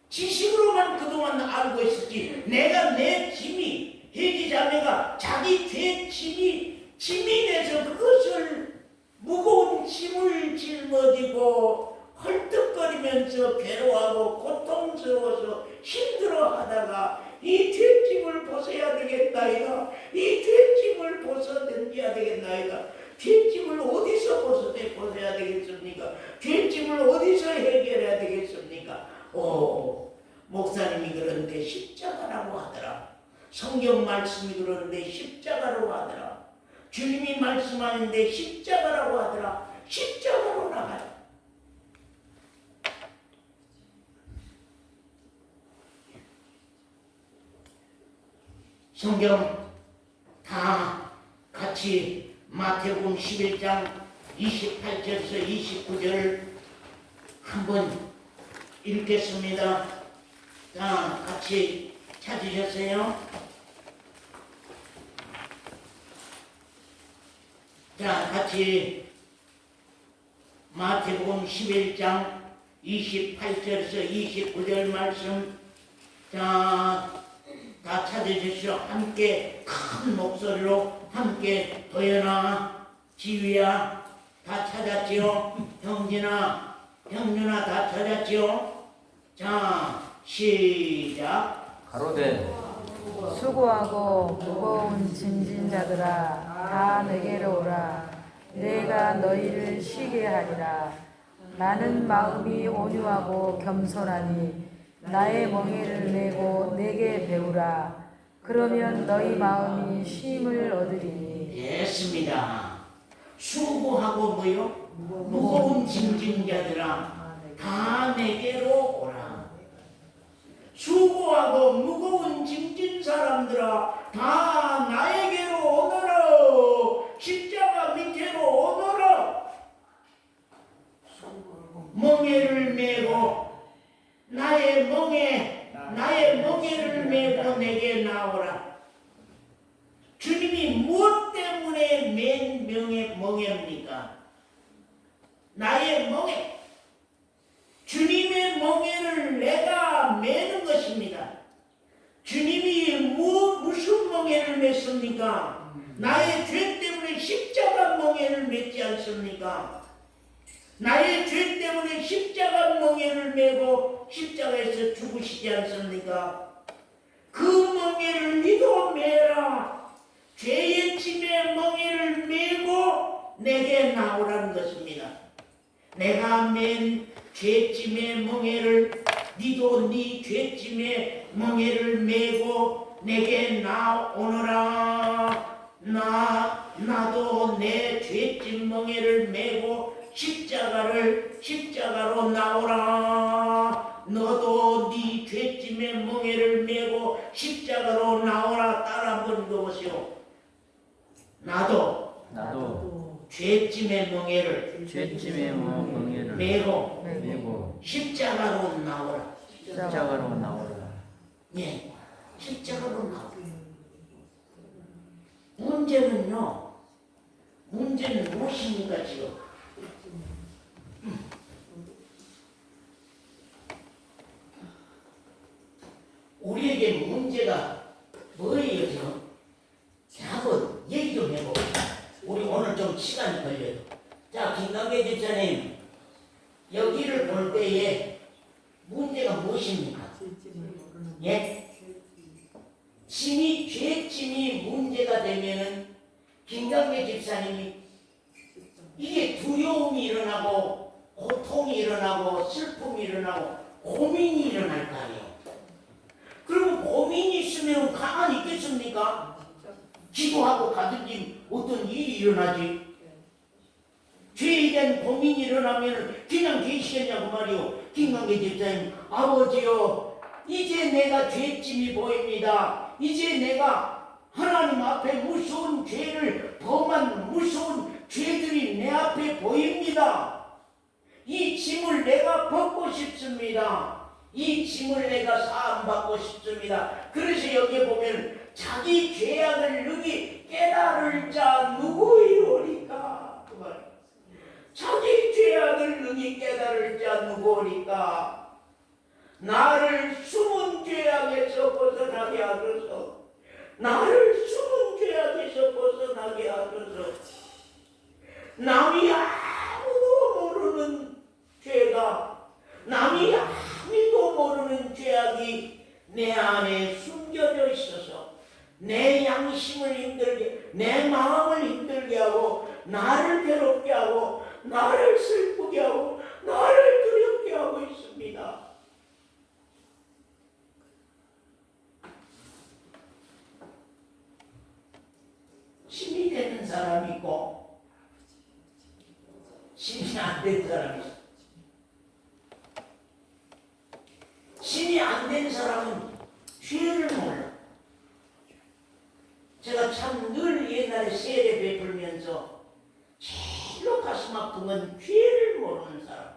지식으로만 그동안 알고 있었지. 내가 내 짐이, 혜지 자매가 자기 죄 짐이 돼서 그것을 무거운 짐을 짊어지고 헐떡거리면서 괴로워하고 고통스러워서 힘들어하다가 이 죄짐을 벗어야 되겠나이다. 이 죄짐을 벗어던져야 되겠나이다. 죄짐을 어디서 벗어야 되겠습니까? 죄짐을 어디서 해결해야 되겠습니까? 목사님이 그러는데 십자가라고 하더라. 성경 말씀이 그러는데 십자가라고 하더라. 주님이 말씀하는데 십자가라고 하더라. 십자가로 나가요. 성경 다 같이 마태복음 11장 28절에서 29절 한번 읽겠습니다. 자, 같이 찾으셨어요? 자, 같이 마태복음 11장 28절에서 29절 말씀. 자, 다 찾으십시오. 함께 큰 목소리로 함께 도연아, 지휘야 다 찾았지요? 형진아, 형준아 다 찾았지요? 자, 시작. 가로되 수고하고 무거운 짐진 자들아 다 내게로 오라. 내가 너희를 쉬게 하리라. 나는 마음이 온유하고 겸손하니 나의 멍에를 메고 내게 배우라. 그러면 너희 마음이 쉼을 얻으리니. 됐습니다. 수고하고 뭐요? 무거운 짐진 자들아 다 내게로 오라. 수고하고 무거운 짐진 사람들아 다 나에게로 오너라. 십자가 밑으로 오너라. 멍에를 메고 멍에입니까? 나의 멍에, 주님의 멍에를 내가 매는 것입니다. 주님이 무슨 멍에를 맸습니까? 나의 죄 때문에 십자가 멍에를 맸지 않습니까? 나의 죄 때문에 십자가 멍에를 메고 십자가에서 죽으시지 않습니까? 그 멍에를 니도 메라. 죄의 짐의 멍에를 메고 내게 나오라는 것입니다. 내가 맨 죄짐의 멍에를 니도 네 죄짐의 멍에를 메고 내게 나오너라. 나도 내 죄짐 멍에를 메고 십자가로 나오라. 너도 네 죄짐의 멍에를 메고 십자가로 나오라. 따라 한번 읽어보시오. 나도 죄짐의 멍에를 메고 십자가로 나오라. 예, 십자가로 나오라. 문제는 무엇입니까 지금? 우리에게 문제가 뭐예요 지금? 자, 한번 얘기 좀 해봅시다. 우리 오늘 좀 시간이 걸려요. 자, 김강계 집사님, 여기를 볼 때에 문제가 무엇입니까? 예? 죄짐이 문제가 되면은 김강계 집사님이 이게 두려움이 일어나고 고통이 일어나고 슬픔이 일어나고 고민이 일어날 거 아니에요. 그러면 고민이 있으면 가만히 있겠습니까? 기도하고 가든지 어떤 일이 일어나지. 죄에 대한 고민이 일어나면 그냥 계시겠냐고 말이요. 김강계 집사님, 아버지요, 이제 내가 죄짐이 보입니다. 이제 내가 하나님 앞에 무서운 죄를 범한 무서운 죄들이 내 앞에 보입니다. 이 짐을 내가 벗고 싶습니다. 이 짐을 내가 사함받고 싶습니다. 그래서 여기에 보면 자기 죄악을 능히 깨달을 자 누구이오리까? 그 말. 자기 죄악을 능히 깨달을 자 누구오리까? 나를 숨은 죄악에서 벗어나게 하소서. 나를 숨은 죄악에서 벗어나게 하소서. 남이 아무도 모르는 죄가, 남이 아무도 모르는 죄악이 내 안에 숨겨져 있어서 내 양심을 힘들게, 내 마음을 힘들게 하고 나를 괴롭게 하고 나를 슬프게 하고 나를 두렵게 하고 있습니다. 신이 되는 사람이 있고 신이 안 된 사람이 있어. 신이 안 된 사람은 죄를 몰라. 제가 참 늘 옛날에 세례 베풀면서 제일로 가슴 아픈 건 죄를 모르는 사람.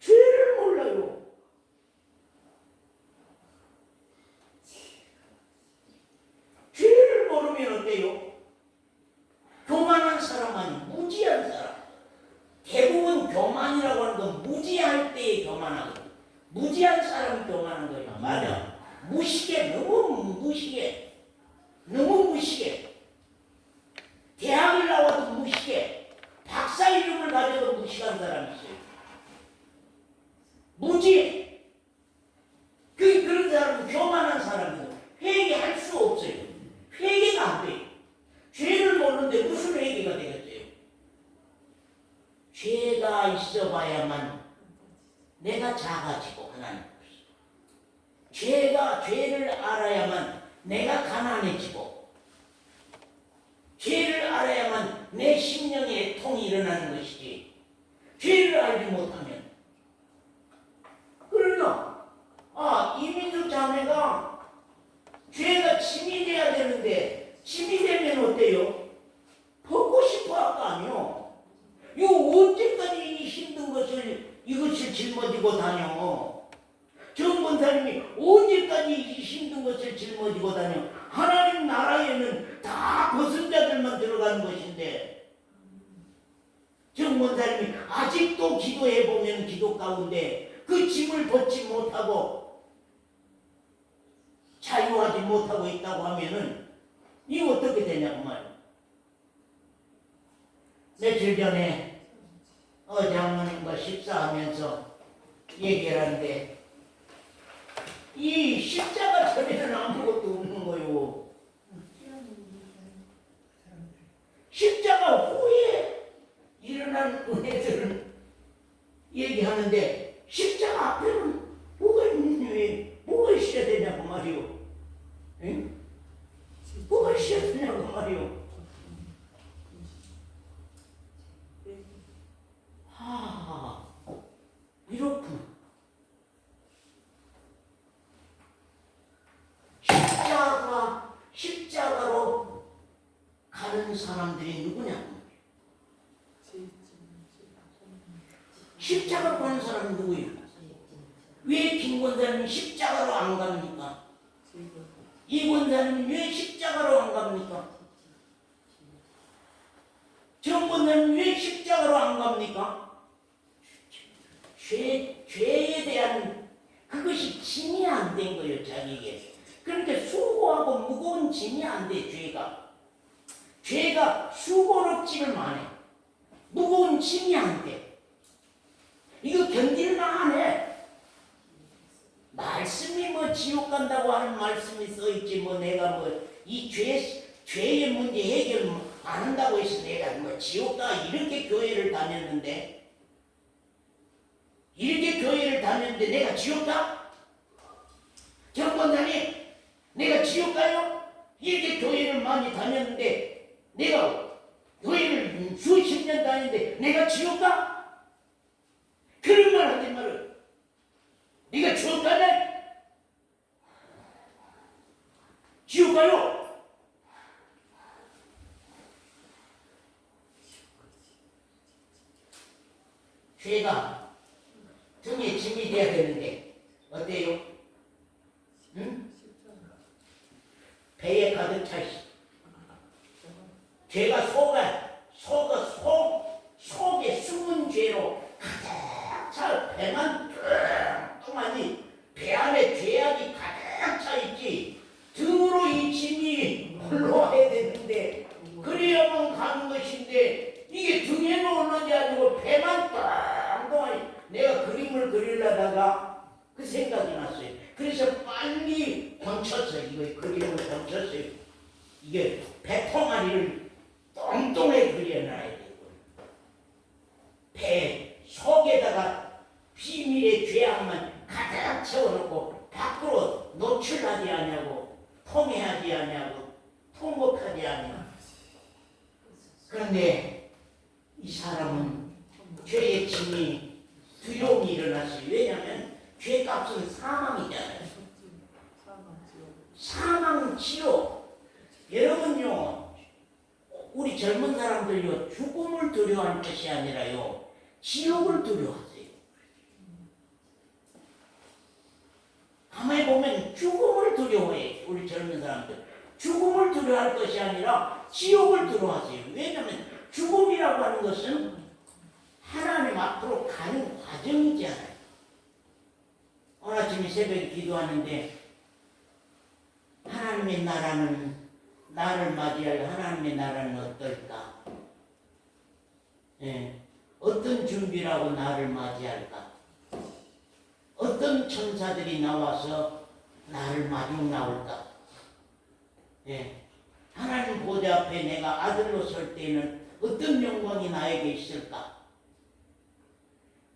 죄를 몰라요. 죄를 모르면 어때요? 교만한 사람 아니 무지한 사람. 대부분 교만이라고 하는 건 무지할 때에 교만하거든. 무지한 사람이 교만한 거예요. 맞아. 무식해. 너무 무식해. 대학을 나와도 무식해. 박사 이름을 가져도 무식한 사람이 있어요. 무지해. 그런 사람은 교만한 사람이거든. 회개할 수 없어요. 회개가 안 돼요. 죄를 모르는데 무슨 회개가 되겠어요? 죄가 있어봐야만 내가 작아지고 하나님 없어. 죄를 알아야만 내가 가난해지고, 죄를 알아야만 내 심령에 애통이 일어나는 것이지. 죄를 알지 못하면. 그러나 이민숙 자매가 죄가 짐이 돼야 되는데 짐이 되면 어때요? 벗고 싶어 할 거 아니요. 이거 언제까지 이 힘든 이것을 짊어지고 다녀? 정 권사님이 언제까지 이 힘든 것을 짊어지고 다녀? 하나님 하나님 나라에는 다 벗은 자들만 들어가는 것인데 정권사님이 아직도 기도해보면 기도 가운데 그 짐을 벗지 못하고 자유하지 못하고 있다고 하면은 이거 어떻게 되냐고 말이야. 며칠 전에 장모님과 식사하면서 얘기를 하는데 이 십자가 전에는 아무것도 없는 거요. 십자가 후에 일어난 은혜들은 얘기하는데 십자가 앞에는 뭐가 있느냐, 뭐가 있어야 되냐고 말이요. 응? 뭐가 있어야 되냐고 말이요. 이렇구나. 십자가로 가는 사람들이 누구냐? 십자가로 가는 사람은 누구예요? 왜 김권사님이 십자가로 안 갑니까? 이 권사님은 왜 십자가로 안 갑니까? 정 권사님은 왜 십자가로 안 갑니까? 죄에 대한 그것이 짐이 안 된 거예요, 자기에게. 그러니까 수고하고 무거운 짐이 안 돼, 죄가 수고롭지를 해. 무거운 짐이 안 돼. 이거 견딜만 해. 말씀이 뭐 지옥 간다고 하는 말씀이 써있지, 뭐 내가 뭐 이 죄의 문제 해결 안 한다고 해서 내가 뭐 지옥 가 이렇게 교회를 다녔는데 내가 지옥 가? 정권장님, 내가 지옥 가요? 이렇게 교회를 많이 다녔는데 내가 교회를 수십 년 다녔는데 내가 지옥 가? 그런 말 하지 말아. 네가 지옥 가냐? 지옥 가요? 죄가 등에 짐이 돼야 되는데 어때요? 응? 배에 가득 차 있어. 죄가 속에 숨은 죄로 가득 차. 배만 뚱뚱하니 배 안에 죄악이 가득 차 있지. 등으로 이 짐이 올라와야 되는데 그래야만 가는 것인데 이게 등에는 올라오지 아니고 배만 뚱뚱하니. 내가 그림을 그리려다가 그 생각이 났어요. 그래서 빨리 건쳤어요. 이거 그림을 건쳤어요. 이게 배통아리를 똥똥하게 그려놔야 되고 배 속에다가 비밀의 죄악만 가득 채워놓고 밖으로 노출하지 않냐고, 통해하지 않냐고, 통곡하지 않냐고. 그런데 이 사람은 죄의 짐이 두려움이 일어났어요. 왜냐하면 죄값은 사망이잖아요. 사망 지옥. 여러분요, 우리 젊은 사람들요, 죽음을 두려워할 것이 아니라요, 지옥을 두려워하세요. 가만히 보면 죽음을 두려워해. 우리 젊은 사람들 죽음을 두려워할 것이 아니라 지옥을 두려워하세요. 왜냐하면 죽음이라고 하는 것은 하나님 앞으로 가는 과정이잖아요. 오늘 아침에 새벽에 기도하는데 하나님의 나라는, 나를 맞이할 하나님의 나라는 어떨까? 예. 어떤 준비라고 나를 맞이할까? 어떤 천사들이 나와서 나를 마중 나올까? 예. 하나님 보좌 앞에 내가 아들로 설 때에는 어떤 영광이 나에게 있을까?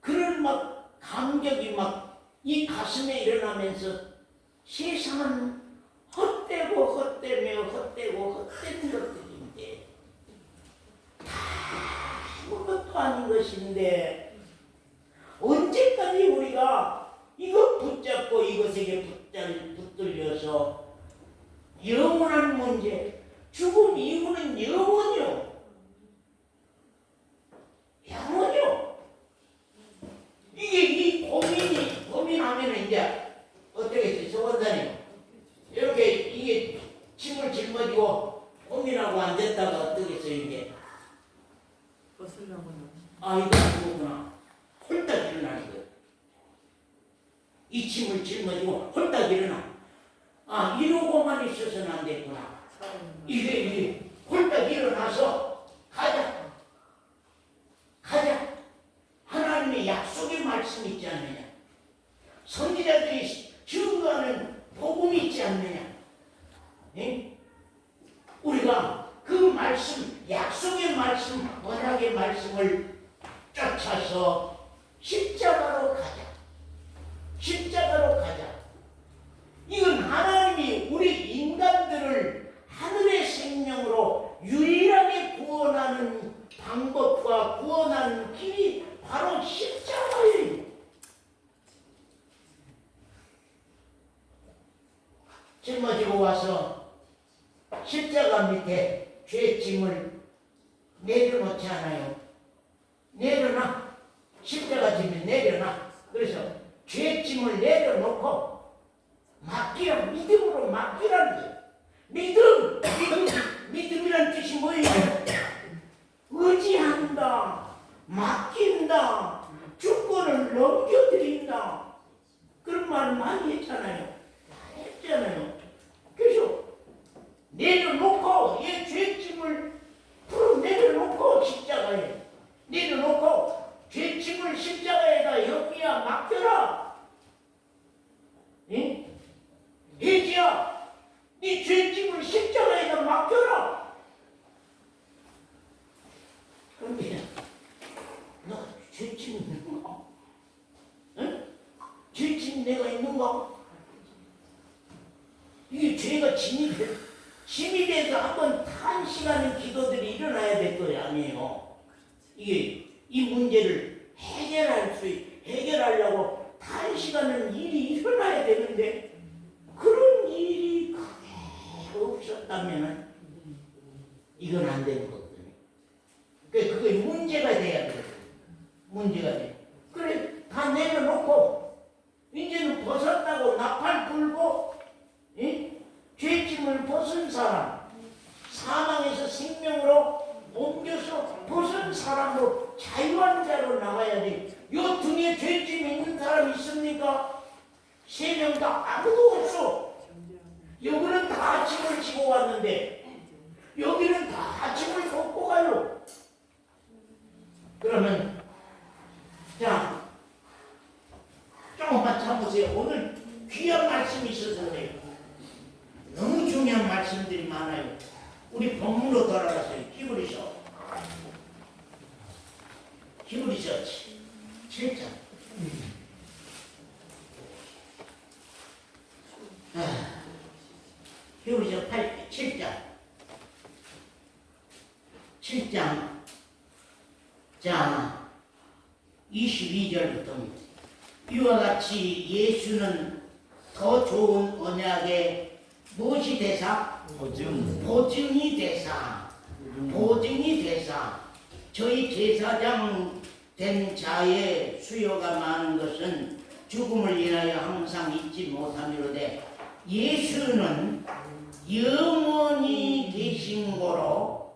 그런 막 감격이 막 이 가슴에 일어나면서 세상은 헛되고 헛되며 헛되고 헛된 것들인데 다 아무것도 아닌 것인데 언제까지 우리가 이것 붙잡고 이것에게 붙들려서 영원한 문제, 죽음 이후는 영원이요. 영원이요. 이게 이 고민하면 이제 어떻게 했어요? 서원사님 이렇게 이게 짐을 짊어 이러다가 어떻겠어요 이게? 벗으려고는. 아 이거 아니구나. 홀딱 일어나는 거예요. 이 침을 짊어지고 홀딱 일어나. 아 이러고만 있어서는 안 됐구나. 이게 홀딱 일어나서 가자. 하나님의 약속의 말씀이 있지 않느냐. 선지자들이 증거하는 복음이 있지 않느냐. 예? 우리가 그 말씀, 약속의 말씀, 언약의 말씀을 쫓아서 십자가로 가자. 이건 하나님이 우리 인간들을 하늘의 생명으로 유일하게 구원하는 방법과 구원하는 길이 바로 십자가예요. 짊어지고 와서 십자가 밑에 죄짐을 내려놓지 않아요. 내려놔. 십자가 짐을 내려놔. 그래서 죄짐을 내려놓고 맡기라. 믿음으로 맡기라는 거예요. 믿음이란 뜻이 뭐예요? 의지한다, 맡긴다, 주권을 넘겨드린다. 그런 말 많이 했잖아요. 그래서 내려놓고 얘 죄짐을 풀어 내려놓고 십자가에 내려놓고 죄짐을 십자가에다 여기야 맡겨라. 응? 혜지야, 네 죄짐을 십자가에다 맡겨라. 그런데 너 죄짐 있는가? 응? 죄짐 내가 있는가? 이게 죄가 짐이 돼서 한번 한 시간의 기도들이 일어나야 될 거예요, 아니에요? 이게 이 문제를 해결하려고 한 시간은 일이 일어나야 되는데 그런 일이 없었다면 이건 안 되는 거거든요. 그게 문제가 돼야 돼요. 문제가 돼. 그래 다 내려놓고 이제는 벗었다고 나팔 불고 죄짐을 벗은 사람, 사망에서 생명으로 옮겨서 벗은 사람으로 자유한 자로 나가야 돼. 요 등에 죄짐이 있는 사람 있습니까? 3명 다 아무도 없어. 여기는 다 짐을 지고 왔는데 여기는 다 짐을 벗고 가요. 그러면 자 조금만 참으세요. 오늘 귀한 말씀이 있어서 그래요. 너무 중요한 말씀들이 많아요. 우리 본문으로 돌아가서요. 히브리서 7장. 히브리서 7장. 자, 22절부터입니다. 이와 같이 예수는 더 좋은 언약의 무엇이 되사? 보증이 되사 저희 제사장 된 자의 수요가 많은 것은 죽음을 인하여 항상 잊지 못함이로되 예수는 영원히 계신 거로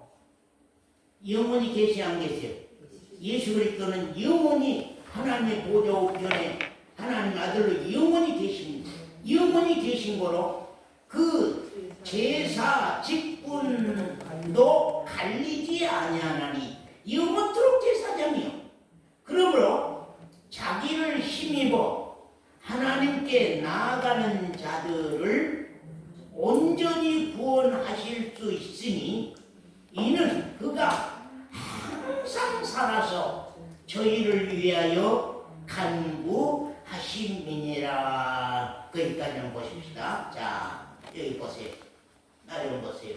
영원히 계시 안 계세요? 예수 그리스도는 영원히 하나님의 보좌 우편에 하나님 아들로 영원히 계십니다. 영원히 계신 거로 그 제사 직분도 갈리지 아니하나니 영원토록 제사장이요. 그러므로 자기를 힘입어 하나님께 나아가는 자들을 온전히 구원하실 수 있으니 이는 그가 항상 살아서 저희를 위하여 간구하심이니라. 거기까지 한번 보십시다. 자, 여기 보세요. 나를 보세요.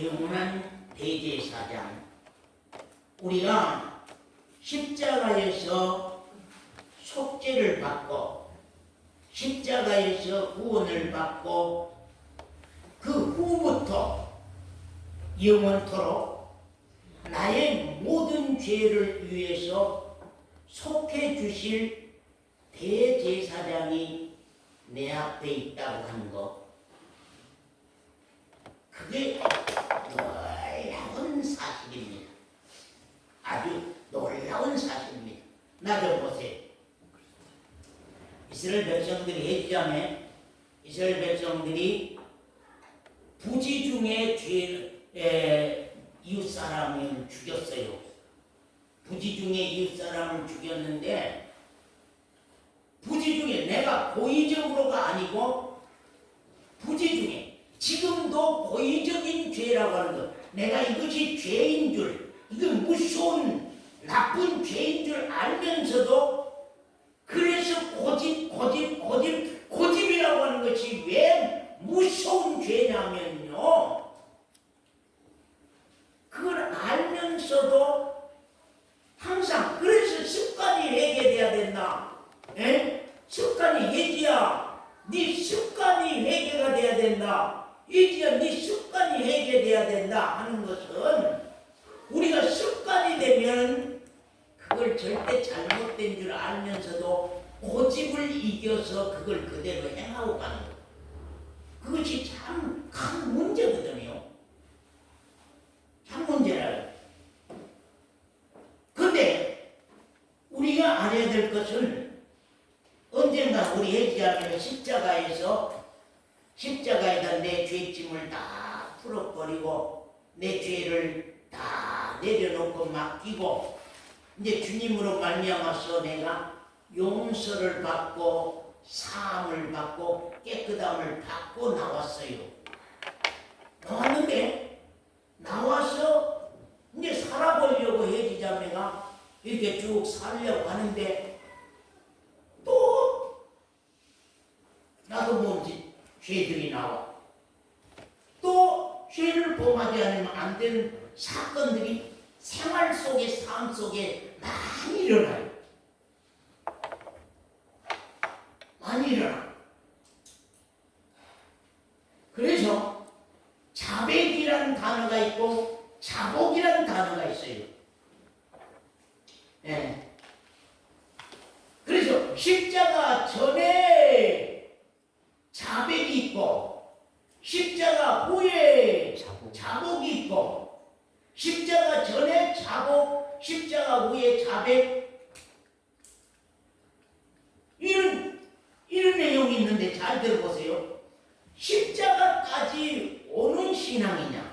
영원한 대제사장. 우리가 십자가에서 속죄를 받고 십자가에서 구원을 받고 그 후부터 영원토록 나의 모든 죄를 위해서 속해 주실 대제사장이 내 앞에 있다고 하는 거, 그게 이스라엘 백성들이 해지자매 이스라엘 백성들이 부지 중에 이웃 사람을 죽였어요. 부지 중에 이웃 사람을 죽였는데 부지 중에 내가 고의적으로가 아니고 부지 중에 지금도 고의적인 죄라고 하는 것 내가 이것이 죄인 줄 이건 무서운 나쁜 죄인 줄 알면서도 그래서 고집이라고 하는 것이 왜 무서운 죄냐면요. 그걸 알면서도 항상 그래서 습관이 회개돼야 된다. 에? 습관이 회개야. 네 습관이 회개가 돼야 된다. 회개야 네 습관이 회개돼야 된다 하는 것은 우리가 습관이 되면 그걸 절대 잘못된 줄 알면서도 고집을 이겨서 그걸 그대로 행하고 가는 것. 그것이 참 큰 문제거든요. 참 문제라요. 그런데 우리가 알아야 될 것은 언젠가 우리 해지하면 십자가에다 내 죄짐을 다 풀어버리고 내 죄를 다 내려놓고 맡기고 이제 주님으로 말미암아서 내가 용서를 받고 사함을 받고 깨끗함을 받고 나왔어요. 나왔는데 나와서 이제 살아보려고 해지자매가 이렇게 쭉 살려고 하는데 또 나도 모르지 죄들이 나와. 또 죄를 범하지 않으면 안 되는 사건들이 생활 속에 삶 속에 많이 일어나요. 많이 일어나. 그래서 자백이라는 단어가 있고 자복이라는 단어가 있어요. 예. 그래서 십자가 전에 자백이 있고 십자가 후에 자복이 있고 십자가 전에 자복, 십자가 후에 자백 이런 내용이 있는데 잘 들어보세요. 십자가까지 오는 신앙이냐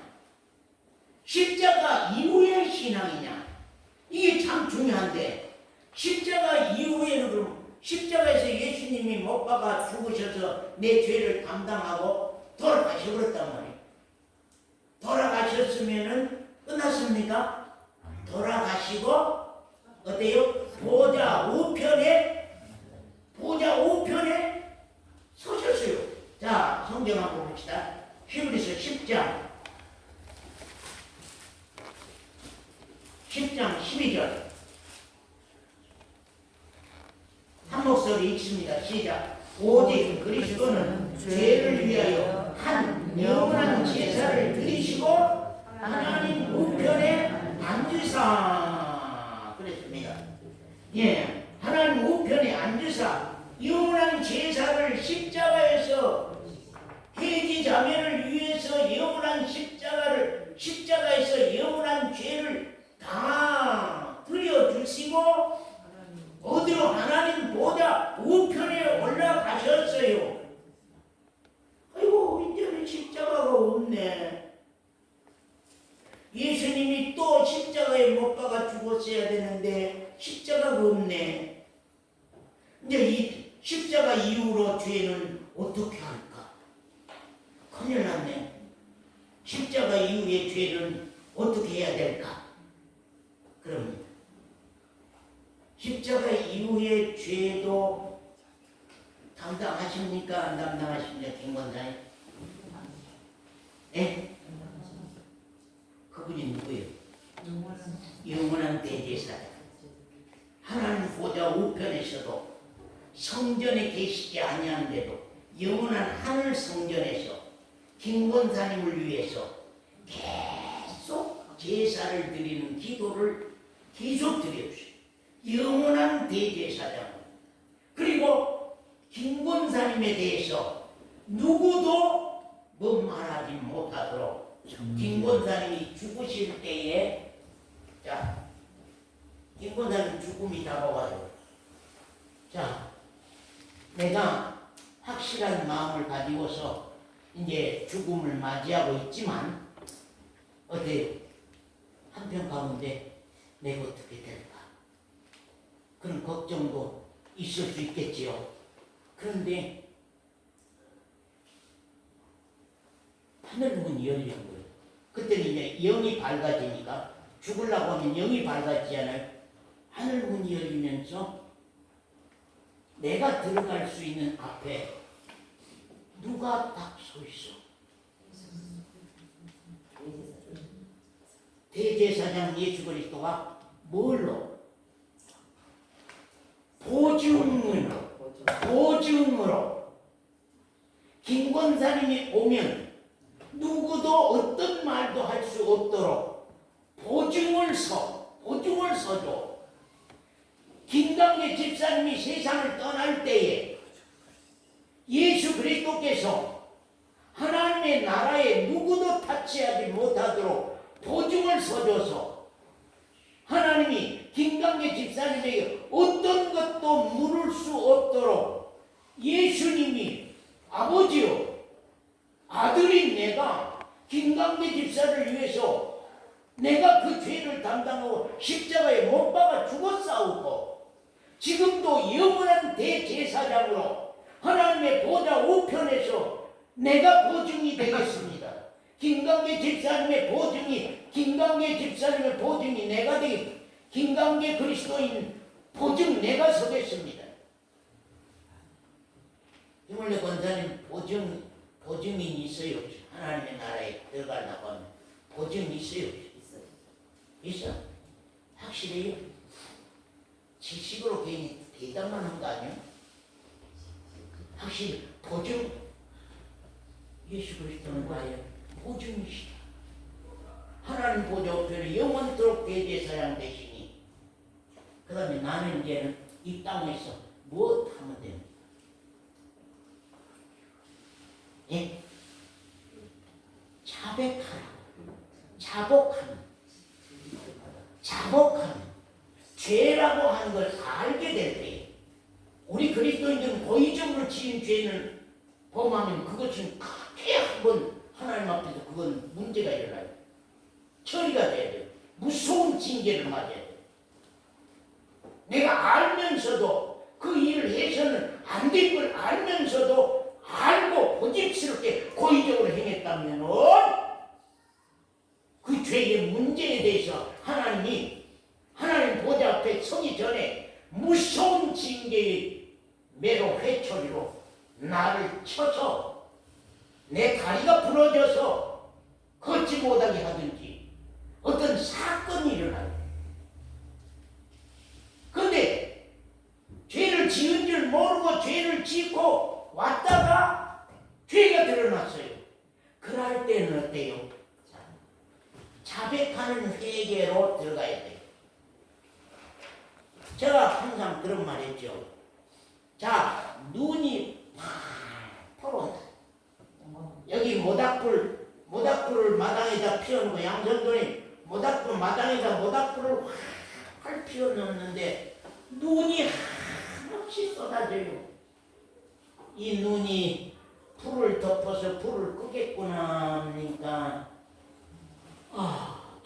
십자가 이후의 신앙이냐 이게 참 중요한데 십자가 이후에는 그럼 십자가에서 예수님이 못 박아 죽으셔서 내 죄를 담당하고 돌아가셔버렸단 말이에요. 돌아가셨으면은 끝났습니까? 돌아가시고 어때요? 보좌 우편에 서셨어요. 자, 성경 한번 봅시다. 히브리서 10장 12절 한 목소리 읽습니다. 시작. 오직 그리스도는 죄를 위하여 한 영원한 제사를 드리시고 하나님 우편에 앉으사 그랬습니다. 예, 하나님 우편에 앉으사 영원한 제사를 십자가에서 해지 자매를 위해서 영원한 십자가에서 영원한 죄를 다 드려주시고 어디로 하나님 보좌 우편에 올라가셨어요. 아이고 이제는 십자가가 없네. 예수님이 또 십자가에 못 박아 죽었어야 되는데 십자가가 없네. 이제 이 십자가 이후로 죄는 어떻게 할까? 큰일 났네. 십자가 이후의 죄는 어떻게 해야 될까? 그럼 십자가 이후의 죄도 담당하십니까? 안 담당하십니까? 김관사님? 예? 그분이 누구예요? 영원한 대제사장. 하나님 보좌 우편에서도 성전에 계시지 아니한데도 영원한 하늘 성전에서 김권사님을 위해서 계속 제사를 드리는 기도를 계속 드려주세요. 영원한 대제사장. 그리고 김권사님에 대해서 누구도 뭐 말하지 못하도록 김권사님이 죽으실 때에 자 김권사님 죽음이 다가와요. 자 내가 확실한 마음을 가지고서 이제 죽음을 맞이하고 있지만 어때요? 한편 가운데 내가 어떻게 될까? 그런 걱정도 있을 수 있겠지요. 그런데 하늘 문이 열리는 거예요. 그때는 이제 영이 밝아지니까 죽으려고 하면 영이 밝아지잖아요. 하늘 문이 열리면서 내가 들어갈 수 있는 앞에 누가 딱 서 있어? 대제사장 예수 그리스도가 뭘로? 보증으로 김 권사님이 오면 누구도 어떤 말도 할 수 없도록 보증을 서줘. 김강계 집사님이 세상을 떠날 때에 예수 그리스도께서 하나님의 나라에 누구도 타치하지 못하도록 보증을 서줘서 하나님이 김강계 집사님에게 어떤 것도 물을 수 없도록 예수님이 아버지요, 아들인 내가 김강대 집사를 위해서 내가 그 죄를 담당하고 십자가에 못 박아 죽었사오고 지금도 영원한 대제사장으로 하나님의 보좌 우편에서 내가 보증이 되겠습니다. 김강대 집사님의 보증이 내가 되겠습니다. 김강대 그리스도인 보증 내가 서겠습니다. 김원래 권사님 보증이 있어요? 하나님의 나라에 들어가려고 하면 보증이 있어요? 있어? 확실해요? 지식으로 괜히 대답만 한 거 아니에요? 확실히 보증? 예수 그리스도는 과연 보증이시다. 하나님 보좌 우편에 영원토록 대제사장 되시니 그 다음에 나는 이제는 이 땅에서 무엇 하면 됩니까? 예? 자복하는 죄라고 하는 걸 알게 될 때 우리 그리스도인들은 고의적으로 지은 죄는 범하면 그것은 크게 한번 하나님 앞에서 그건 문제가 일어나요. 처리가 돼야 돼요. 무서운 징계를 맞아야 돼요. 내가 알면서도 그 일을 해서는 안 될 걸 알면서도 알고 고집스럽게 고의적으로 행했다면 그 죄의 문제에 대해서 하나님 보좌 앞에 서기 전에 무서운 징계의 매로 회초리로 나를 쳐서 내 다리가 부러져서 걷지 못하게 하든지 어떤 사건이 일어나요. 그런데 죄를 지은 줄 모르고 죄를 짓고 왔다가 죄가 드러났어요. 그럴 때는 어때요? 자백하는 회개로 들어가야 돼요. 제가 항상 그런 말 했죠. 자, 눈이 파랗다. 여기 모닥불을 마당에다 피워놓고 양선도님 모닥불 마당에다 모닥불을 활 피워놓는데 눈이 한없이 쏟아져요. 이 눈이 불을 덮어서 불을 끄겠구나 하니까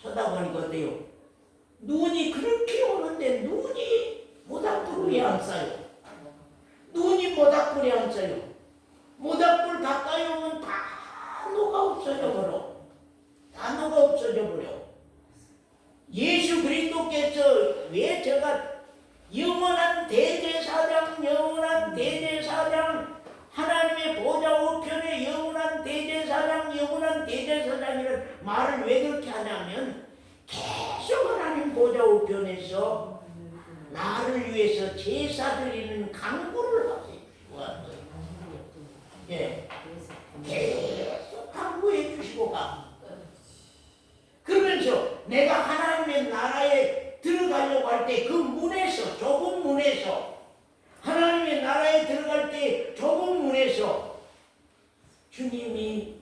쳐다보니까 어때요? 눈이 그렇게 오는데 눈이 모닥불이 안 쌓여. 눈이 모닥불이 안 쌓여. 모닥불 가까이 오면 다 녹아 없어져 버려. 다 녹아 없어져 버려. 예수 그리스도께서 왜 제가 영원한 대제사장 하나님의 보좌 우편에 영원한 대제사장이라는 말을 왜 그렇게 하냐면 계속 하나님 보좌 우편에서 나를 위해서 제사 드리는 강구를 하세요. 예. 계속 강구해 주시고 가. 그러면서 내가 하나님의 나라에 들어가려고 할 때 그 문에서 좁은 문에서 하나님의 나라에 들어갈 때 좁은 문에서 주님이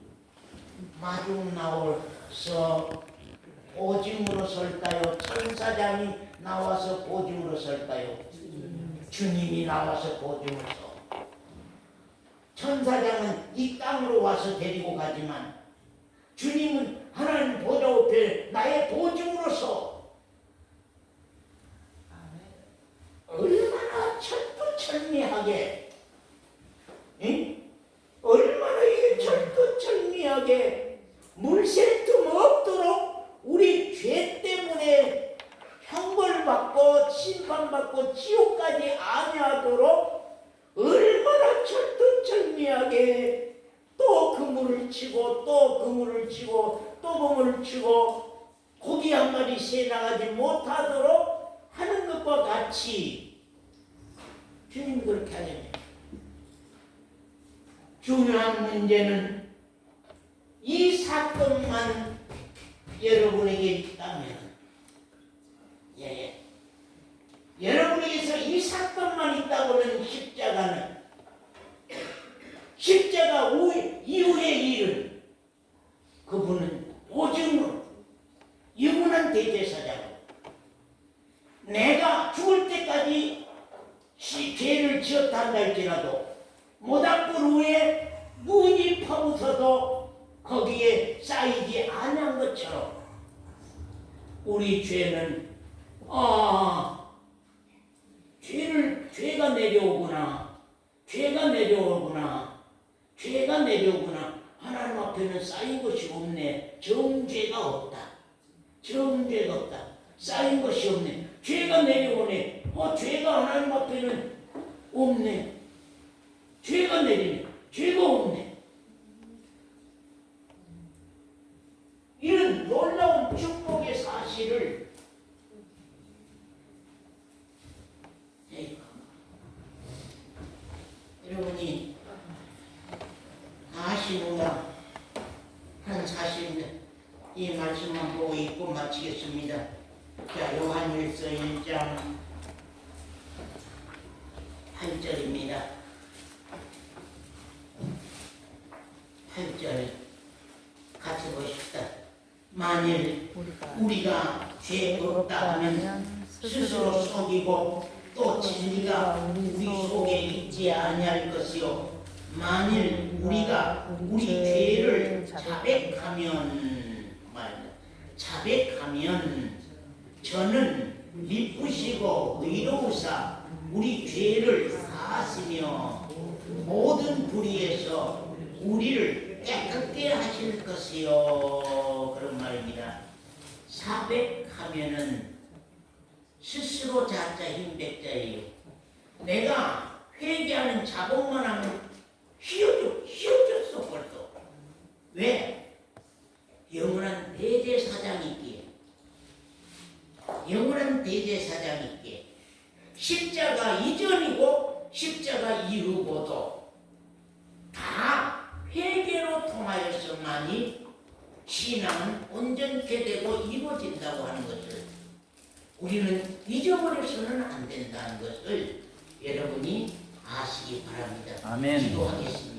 마중 나와서 보증으로 설까요? 천사장이 나와서 보증으로 설까요? 주님이 나와서 보증을 서. 천사장은 이 땅으로 와서 데리고 가지만 주님은 하나님 보좌 앞에 나의 보증으로서 얼마나 철두철미하게, 응? 얼마나 이게 철두철미하게 물샐 틈 없도록 우리 죄 때문에 형벌받고 심판받고 지옥까지 아니하도록 얼마나 철두철미하게 또 그물을 치고 또 그물을 치고 또 그물을 치고 고기 한 마리 새 나가지 못하도록 하는 것과 같이 주님이 그렇게 하셨네요. 중요한 문제는 이 사건만 여러분에게 있다면, 여러분에게서 이 사건만 있다고는 십자가 이후의 일은 그분은 보증으로 영원한 대제사장으로 내가 죽을 때까지 죄를 지었다 한다 할지라도 모닥불 위에 문이 파묻혀도 거기에 쌓이지 않은 것처럼 우리 죄는 죄가 내려오구나 하나님 앞에는 쌓인 것이 없네. 정죄가 없다. 쌓인 것이 없네. 죄가 내려오네. 죄가 하나님 앞에는 없네. 죄가 내리네. 죄가 없네. 이런 놀라운 축복의 사실을 여러분이 아시는가 하는 사실입니다. 이 말씀만 보고 읽고 마치겠습니다. 자, 요한일서 1장 8절입니다. 8절 같이 보십시다. 만일 우리가 죄 없다 하면 스스로 속이고 또 진리가 우리 속에 있지 아니할 것이요 만일 우리가 우리 죄를 자백하면 저는 미쁘시고 의로우사 우리 죄를 사하시며 모든 불의에서 우리를 깨끗게 하실 것이요 그런 말입니다. 자백하면은 스스로 자자 힘백자예요. 내가 회개하는 자복만 하면 휘어졌어 벌써. 왜? 영원한 대제사장이 있기에. 영원한 대제사장이 있기에. 십자가 이전이고 십자가 이후고도 다 회개로 통하여서만이 신앙은 온전케 되고 이루어진다고 하는 것을 우리는 잊어버려서는 안 된다는 것을 여러분이 아시기 바랍니다. 아멘. 기도하겠습니다.